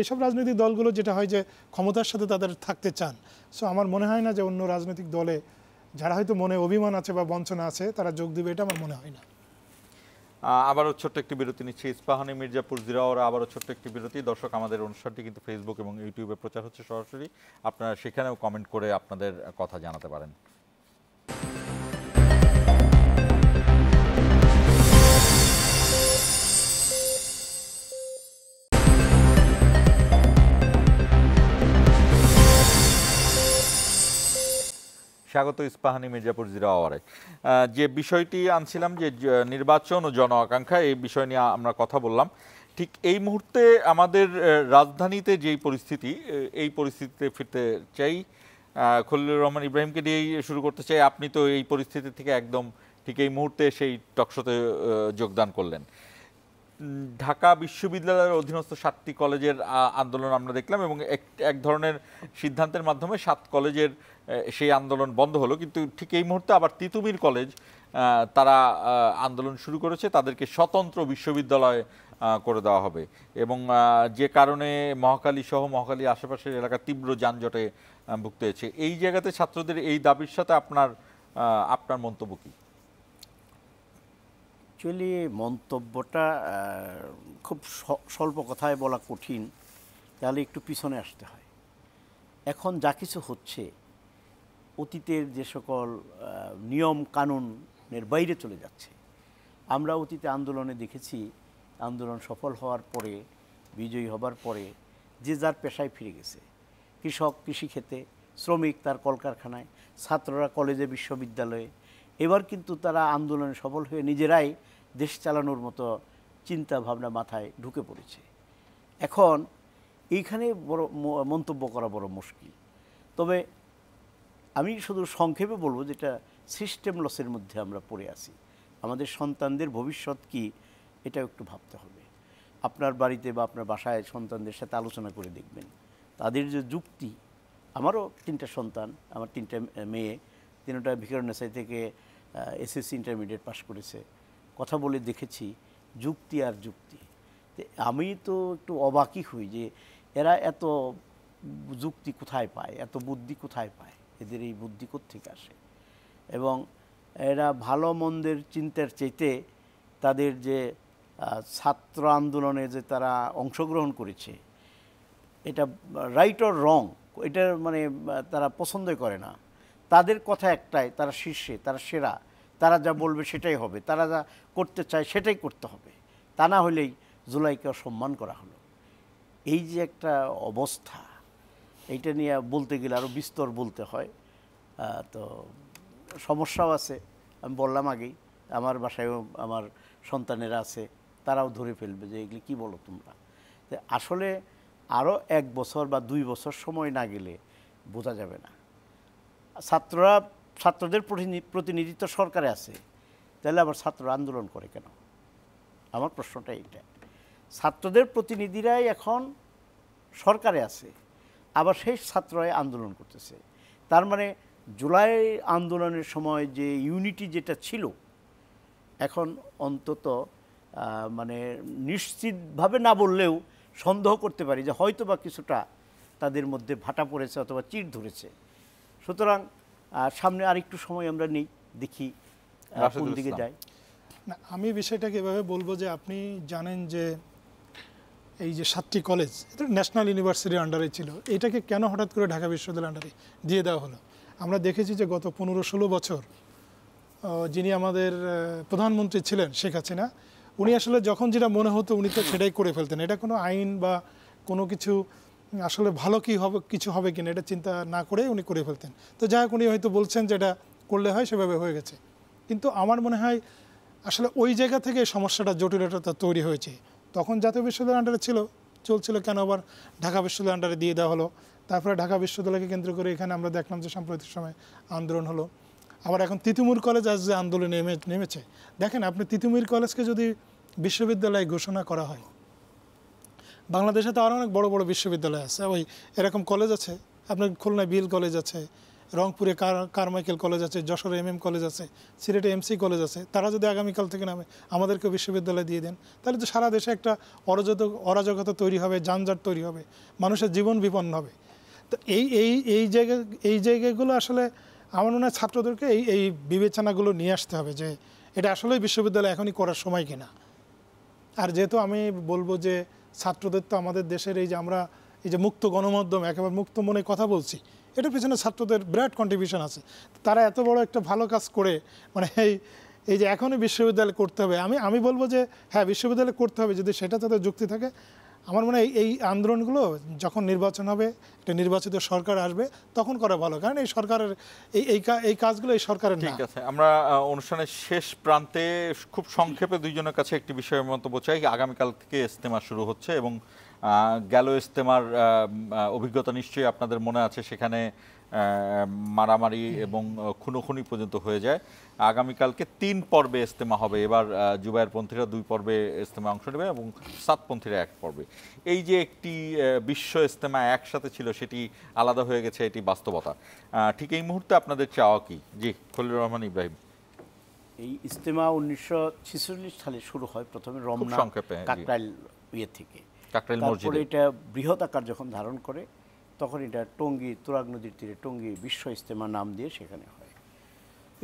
এইসব রাজনৈতিক দলগুলো যেটা হয় যে ক্ষমতার সাথে তাদের থাকতে চান। সো আমার মনে হয় না যে অন্য রাজনৈতিক দলে যারা হয়তো মনে অভিমান আছে বা বঞ্চনা আছে তারা যোগ দিবে, এটা আমার মনে হয় না। আবারও ছোট্ট একটি বিরতি নিচ্ছি। ইস্পাহানি, মির্জাপুর, জিরাওয়ার আবারও ছোট্ট একটি বিরতি। দর্শক, আমাদের অনুষ্ঠানটি কিন্তু ফেসবুক এবং ইউটিউবে প্রচার হচ্ছে সরাসরি, আপনারা সেখানেও কমেন্ট করে আপনাদের কথা জানাতে পারেন। স্বাগত ইস্পাহানি, মির্জাপুর, জিরো আওয়ারে। যে বিষয়টি আনছিলাম যে নির্বাচন ও জন আকাঙ্ক্ষা, এই বিষয় নিয়ে আমরা কথা বললাম। ঠিক এই মুহূর্তে আমাদের রাজধানীতে যেই পরিস্থিতি, এই পরিস্থিতিতে ফিরতে চাই। খলিলুর রহমান ইব্রাহিমকে দিয়েই শুরু করতে চাই। আপনি তো এই পরিস্থিতি থেকে একদম ঠিক এই মুহূর্তে সেই টকশোতে যোগদান করলেন। ঢাকা বিশ্ববিদ্যালয়ের অধীনস্থ 7টি কলেজের আন্দোলন আমরা দেখলাম এবং এক ধরনের সিদ্ধান্তের মাধ্যমে 7 কলেজের সেই আন্দোলন বন্ধ হলো। কিন্তু ঠিক এই মুহূর্তে আবার তিতুমির কলেজ তারা আন্দোলন শুরু করেছে, তাদেরকে স্বতন্ত্র বিশ্ববিদ্যালয় করে দেওয়া হবে এবং যে কারণে মহাখালী সহ মহাখালী আশেপাশের এলাকা তীব্র যানজটে ভুগতে হয়েছে। এই জায়গাতে ছাত্রদের এই দাবির সাথে আপনার মন্তব্য কী? অ্যাকচুয়ালি মন্তব্যটা খুব স্বল্প কথায় বলা কঠিন, তাহলে একটু পিছনে আসতে হয়। এখন যা কিছু হচ্ছে অতীতের যে সকল নিয়ম কানুনের বাইরে চলে যাচ্ছে। আমরা অতীতে আন্দোলনে দেখেছি, আন্দোলন সফল হওয়ার পরে, বিজয়ী হবার পরে যে যার পেশায় ফিরে গেছে। কৃষক কৃষিক্ষেত্রে, শ্রমিক তার কলকারখানায়, ছাত্ররা কলেজে বিশ্ববিদ্যালয়ে। এবার কিন্তু তারা আন্দোলনে সফল হয়ে নিজেরাই দেশ চালানোর মতো চিন্তা ভাবনা মাথায় ঢুকে পড়েছে। এখন এইখানে বড় মন্তব্য করা বড় মুশকিল। তবে আমি শুধু সংক্ষেপে বলবো যেটা সিস্টেম লসের মধ্যে আমরা পড়ে আছি। আমাদের সন্তানদের ভবিষ্যৎ কি এটা একটু ভাবতে হবে। আপনার বাড়িতে বা আপনার বাসায় সন্তানদের সাথে আলোচনা করে দেখবেন, তাদের যে যুক্তি। আমারও 3টা সন্তান, আমার 3টা মেয়ে, 3টা ভিকারুন্নেসা থেকে এসএসসি ইন্টারমিডিয়েট পাস করেছে। কথা বলে দেখেছি যুক্তি আর যুক্তি। আমি তো একটু অবাকই হই যে এরা এত যুক্তি কোথায় পায়, এত বুদ্ধি কোথায় পায়, এদের এই বুদ্ধি কোত্থেকে আসে। এবং এরা ভালো মন্দের চিন্তার চাইতে তাদের যে ছাত্র আন্দোলনে যে তারা অংশগ্রহণ করেছে, এটা রাইট অর রং, এটা মানে তারা পছন্দই করে না। তাদের কথা একটাই, তারা শীর্ষে, তারা সেরা, তারা যা বলবে সেটাই হবে, তারা যা করতে চায় সেটাই করতে হবে। তা না হলেই জুলাইকে অসম্মান করা হলো। এই যে একটা অবস্থা, এইটা নিয়ে বলতে গেলে আরও বিস্তর বলতে হয়। তো সমস্যাও আছে, আমি বললাম আগেই, আমার বাসায়ও আমার সন্তানেরা আছে, তারাও ধরে ফেলবে যে এগুলি কী বলো তোমরা। তো আসলে আরও 1 বছর বা 2 বছর সময় না গেলে বোঝা যাবে না। ছাত্রদের প্রতিনিধিত্ব সরকারে আছে, তাহলে আবার ছাত্ররা আন্দোলন করে কেন? আমার প্রশ্নটা এইটা। ছাত্রদের প্রতিনিধিরাই এখন সরকারে আছে, আবার সেই ছাত্ররাই আন্দোলন করতেছে। তার মানে জুলাই আন্দোলনের সময় যে ইউনিটি যেটা ছিল, এখন অন্তত মানে নিশ্চিতভাবে না বললেও সন্দেহ করতে পারি যে হয়তো বা কিছুটা তাদের মধ্যে ভাটা পড়েছে অথবা চিড় ধরেছে। সুতরাং সামনে আরেকটু সময় আমরা নেই, দেখি কোন দিকে যায়। না, আমি বিষয়টাকে এভাবে বলবো যে আপনি জানেন যে এই যে 7টি কলেজ, এটা ন্যাশনাল ইউনিভার্সিটির আন্ডারে ছিল, এটাকে কেন হঠাৎ করে ঢাকা বিশ্ববিদ্যালয়ের আন্ডারে দিয়ে দেওয়া হলো? আমরা দেখেছি যে গত 15-16 বছর যিনি আমাদের প্রধানমন্ত্রী ছিলেন শেখ হাসিনা, উনি আসলে যখন যেটা মনে হতো উনি তো সেটাই করে ফেলতেন। এটা কোনো আইন বা কোনো কিছু আসলে ভালো কি হবে, কিছু হবে কিনা এটা চিন্তা না করে উনি করে ফেলতেন। তো যাই হোক, উনি হয়তো বলছেন যেটা করলে হয় সেভাবে হয়ে গেছে। কিন্তু আমার মনে হয় আসলে ওই জায়গা থেকে সমস্যাটা, জটিলতা তৈরি হয়েছে। তখন জাতীয় বিশ্ববিদ্যালয়ের আন্ডারে চলছিল, কেন আবার ঢাকা বিশ্ববিদ্যালয়ের আন্ডারে দিয়ে দেওয়া হলো। তারপরে ঢাকা বিশ্ববিদ্যালয়কে কেন্দ্র করে এখানে আমরা দেখলাম যে সাম্প্রতিক সময় আন্দোলন হলো। আবার এখন তিতুমির কলেজ আজ যে আন্দোলনে নেমেছে, দেখেন আপনি তিতুমির কলেজকে যদি বিশ্ববিদ্যালয় ঘোষণা করা হয়, বাংলাদেশে তো আরও অনেক বড় বড় বিশ্ববিদ্যালয় আছে, ওই এরকম কলেজ আছে, আপনার খুলনায় বিল কলেজ আছে, রংপুরে কারমাইকেল কলেজ আছে, যশোরে MM কলেজ আছে, সিলেটে MC কলেজ আছে। তারা যদি আগামীকাল থেকে নামে আমাদেরকে বিশ্ববিদ্যালয় দিয়ে দেন, তাহলে তো সারা দেশে একটা অরাজকতা তৈরি হবে, যানজট তৈরি হবে, মানুষের জীবন বিপন্ন হবে। তো এই জায়গাগুলো আসলে আমার মনে হয় ছাত্রদেরকে এই বিবেচনাগুলো নিয়ে আসতে হবে যে এটা আসলেই বিশ্ববিদ্যালয় এখনই করার সময় কিনা। আর যেহেতু আমি বলবো যে ছাত্রদের তো আমাদের দেশের এই যে আমরা এই যে মুক্ত গণমাধ্যম, একেবারে মুক্ত মনে কথা বলছি, এটার পিছনে ছাত্রদের বিরাট কন্ট্রিবিউশন আছে। তারা এত বড় একটা ভালো কাজ করে মানে এই যে এখনই বিশ্ববিদ্যালয় করতে হবে, আমি বলবো যে হ্যাঁ বিশ্ববিদ্যালয় করতে হবে, যদি সেটা তাদের যুক্তি থাকে। আমার মনে হয় এই আন্দোলনগুলো যখন নির্বাচন হবে, একটা নির্বাচিত সরকার আসবে, তখন করা ভালো, কারণ এই সরকারের এই কাজগুলো এই সরকারের না। ঠিক আছে, আমরা অনুষ্ঠানের শেষ প্রান্তে খুব সংক্ষেপে দুইজনের কাছে একটি বিষয়ের মন্তব্য চাই। আগামীকাল থেকে ইজতেমা শুরু হচ্ছে এবং গেল ইজতেমার অভিজ্ঞতা নিশ্চয়ই আপনাদের মনে আছে, সেখানে মারামারি এবং খুনোখুনি পর্যন্ত হয়ে যায়। আগামীকালকে 3 পর্বে ইজতেমা হবে। এবার জুবায়েরপন্থীরা 2 পর্বে ইজতেমা অংশ নেবে এবং সাতপন্থীরা 1 পর্বে। এই যে একটি বিশ্ব ইজতেমা একসাথে ছিল, সেটি আলাদা হয়ে গেছে, এটি বাস্তবতা। ঠিক এই মুহূর্তে আপনাদের চাওয়া কি? জি, খলিলুর রহমান ইব্রাহিম। এই ইজতেমা 1946 সালে শুরু হয়, প্রথমে রমনা কাকরাইল থেকে, তারপরে এটা বৃহৎ আকার যখন ধারণ করে তখন এটা টঙ্গী, তুরাগ নদীর তীরে টঙ্গী বিশ্ব ইজতেমা নাম দিয়ে সেখানে হয়।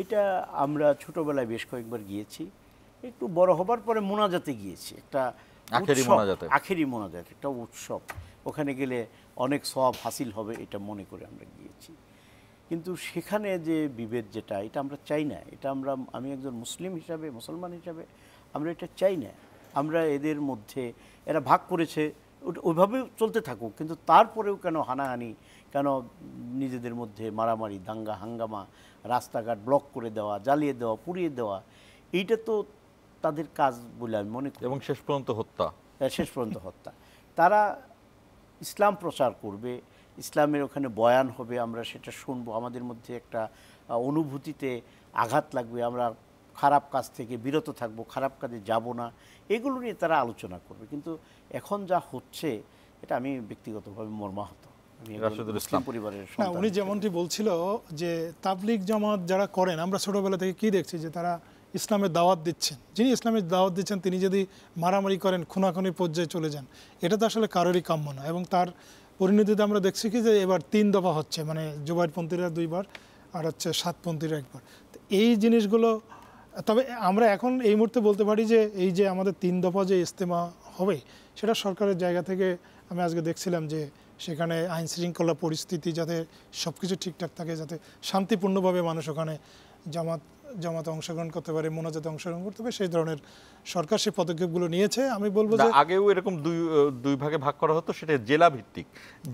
এটা আমরা ছোটবেলায় বেশ কয়েকবার গিয়েছি। একটু বড় হবার পরে মোনাজাতে গিয়েছি, একটা আখেরি মোনাজাত, একটা উৎসব। ওখানে গেলে অনেক সওয়াব হাসিল হবে এটা মনে করে আমরা গিয়েছি। কিন্তু সেখানে যে বিভেদ যেটা, এটা আমরা চাই না। এটা আমি একজন মুসলিম হিসাবে, মুসলমান হিসাবে আমরা এটা চাই না। আমরা এদের মধ্যে এরা ভাগ করেছে, ওইভাবেও চলতে থাকুক, কিন্তু তারপরেও কেন হানাহানি, কেন নিজেদের মধ্যে মারামারি, দাঙ্গা হাঙ্গামা, রাস্তাঘাট ব্লক করে দেওয়া, জ্বালিয়ে দেওয়া, পুড়িয়ে দেওয়া, এইটা তো তাদের কাজ বলে আমি মনে করি। এবং শেষ পর্যন্ত হত্যা। তারা ইসলাম প্রচার করবে, ইসলামের ওখানে বয়ান হবে, আমরা সেটা শুনবো, আমাদের মধ্যে একটা অনুভূতিতে আঘাত লাগবে, আমরা খারাপ কাজ থেকে বিরত থাকবো, খারাপ কাজে যাব না, এগুলো নিয়ে তারা আলোচনা করবে। কিন্তু এখন যা হচ্ছে এটা আমি ব্যক্তিগতভাবে মর্মাহত। উনি যেমনটি বলছিল যে তাবলিগ জামাত যারা করেন, আমরা ছোটবেলা থেকে কি দেখছি যে তারা ইসলামের দাওয়াত দিচ্ছেন, যিনি ইসলামের দাওয়াত দিচ্ছেন তিনি যদি মারামারি করেন, খুনাখুনির পর্যায়ে চলে যান, এটা তো আসলে কারোরই কাম্য না। এবং তার পরিণতিতে আমরা দেখছি কি যে এবার 3 দফা হচ্ছে, মানে জুবায়েরপন্থীরা 2 বার আর হচ্ছে সাতপন্থীরা 1 বার। এই জিনিসগুলো, তবে আমরা এখন এই মুহূর্তে বলতে পারি যে এই যে আমাদের 3 দফা যে ইজতেমা হবে, সেটা সরকারের জায়গা থেকে আমি আজকে দেখছিলাম যে সেখানে আইন শৃঙ্খলা পরিস্থিতি যাতে সব কিছু ঠিকঠাক থাকে, যাতে শান্তিপূর্ণভাবে মানুষ ওখানে জামাতে অংশগ্রহণ করতে পারে, মোনাজাতে অংশগ্রহণ করতে পারে, সেই ধরনের সরকার সেই পদক্ষেপগুলো নিয়েছে। আমি বলবো যে আগেও এরকম দুই ভাগে ভাগ করা হতো, সেটা জেলা ভিত্তিক,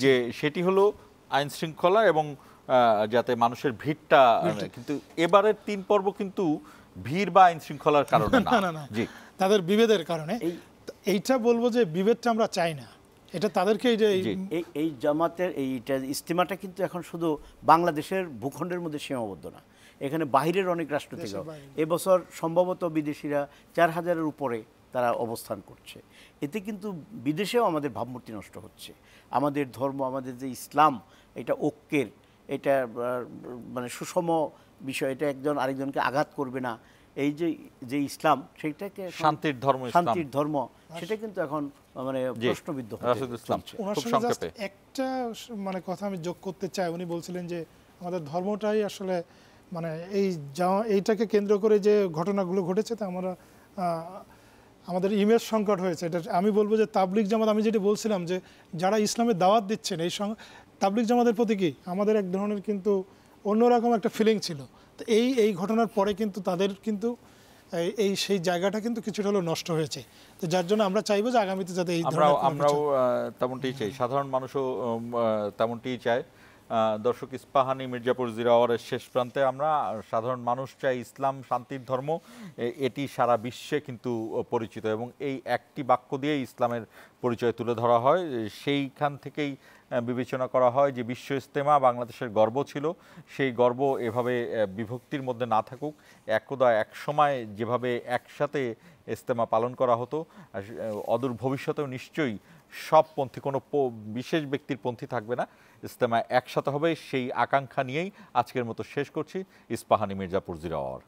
যে সেটি হলো আইন শৃঙ্খলা এবং যাতে মানুষের ভিড়টা, কিন্তু এবারের 3 পর্ব কিন্তু ভিড় বা আইন শৃঙ্খলার কারণে না, জি তাদের বিভেদের কারণে। এইটা বলবো যে বিভেদটা আমরা চাই না, এটা তাদেরকে এই জামাতের এইটা ইজতেমাটা কিন্তু এখন শুধু বাংলাদেশের ভূখণ্ডের মধ্যে সীমাবদ্ধ না, এখানে বাহিরের অনেক রাষ্ট্র থেকে এবছর সম্ভবত বিদেশিরা 4000-এর উপরে তারা অবস্থান করছে। এতে কিন্তু বিদেশেও আমাদের ভাবমূর্তি নষ্ট হচ্ছে। আমাদের ধর্ম, আমাদের যে ইসলাম, এটা ঐক্যের, এটা মানে সুষম বিষয়, এটা একজন আরেকজনকে আঘাত করবে না, এই যে ইসলাম, সেইটাকে শান্তির ধর্ম, সেটা কিন্তু এখন মানে প্রশ্নবিদ্ধ হচ্ছে। একটা মানে কথা আমি যোগ করতে চাই, উনি বলছিলেন যে আমাদের ধর্মটাই আসলে মানে এইটাকে কেন্দ্র করে যে ঘটনাগুলো ঘটেছে, তা আমাদের ইমেজ সংকট হয়েছে। এটা আমি বলবো যে তাবলিগ জামাত, আমি যেটা বলছিলাম যে যারা ইসলামের দাওয়াত দিচ্ছেন, এই তাবলিগ জামাতের প্রতি কি আমাদের এক ধরনের কিন্তু অন্যরকম একটা ফিলিং ছিল। তো এই ঘটনার পরে কিন্তু তাদের কিন্তু সেই জায়গাটা কিন্তু কিছুটা হলেও নষ্ট হয়েছে। তো যার জন্য আমরা চাইবো যে আগামীতে যাতে এই ধরনের, আমরাও তেমনটি চাই, সাধারণ মানুষও তেমনটি চায় দর্শক, ইস্পাহানি মির্জাপুর জিরাওয়ারের শেষ প্রান্তে আমরা। সাধারণ মানুষ চাই ইসলাম শান্তির ধর্ম, এটি সারা বিশ্বে কিন্তু পরিচিত এবং এই একটি বাক্য দিয়েই ইসলামের পরিচয় তুলে ধরা হয়। সেইখান থেকেই বিবেচনা করা হয় যে বিশ্ব ইজতেমা বাংলাদেশের গর্ব ছিল, সেই গর্ব এভাবে বিভক্তির মধ্যে না থাকুক। একদা এক সময় যেভাবে একসাথে ইজতেমা পালন করা হতো, অদূর ভবিষ্যতেও নিশ্চয়ই সব পন্থী, কোনো বিশেষ ব্যক্তির পন্থী থাকবে না, ইজতেমা একসাথে হবে, সেই আকাঙ্ক্ষা নিয়েই আজকের মতো শেষ করছি। ইস্পাহানি মির্জাপুর জিরাওয়ার।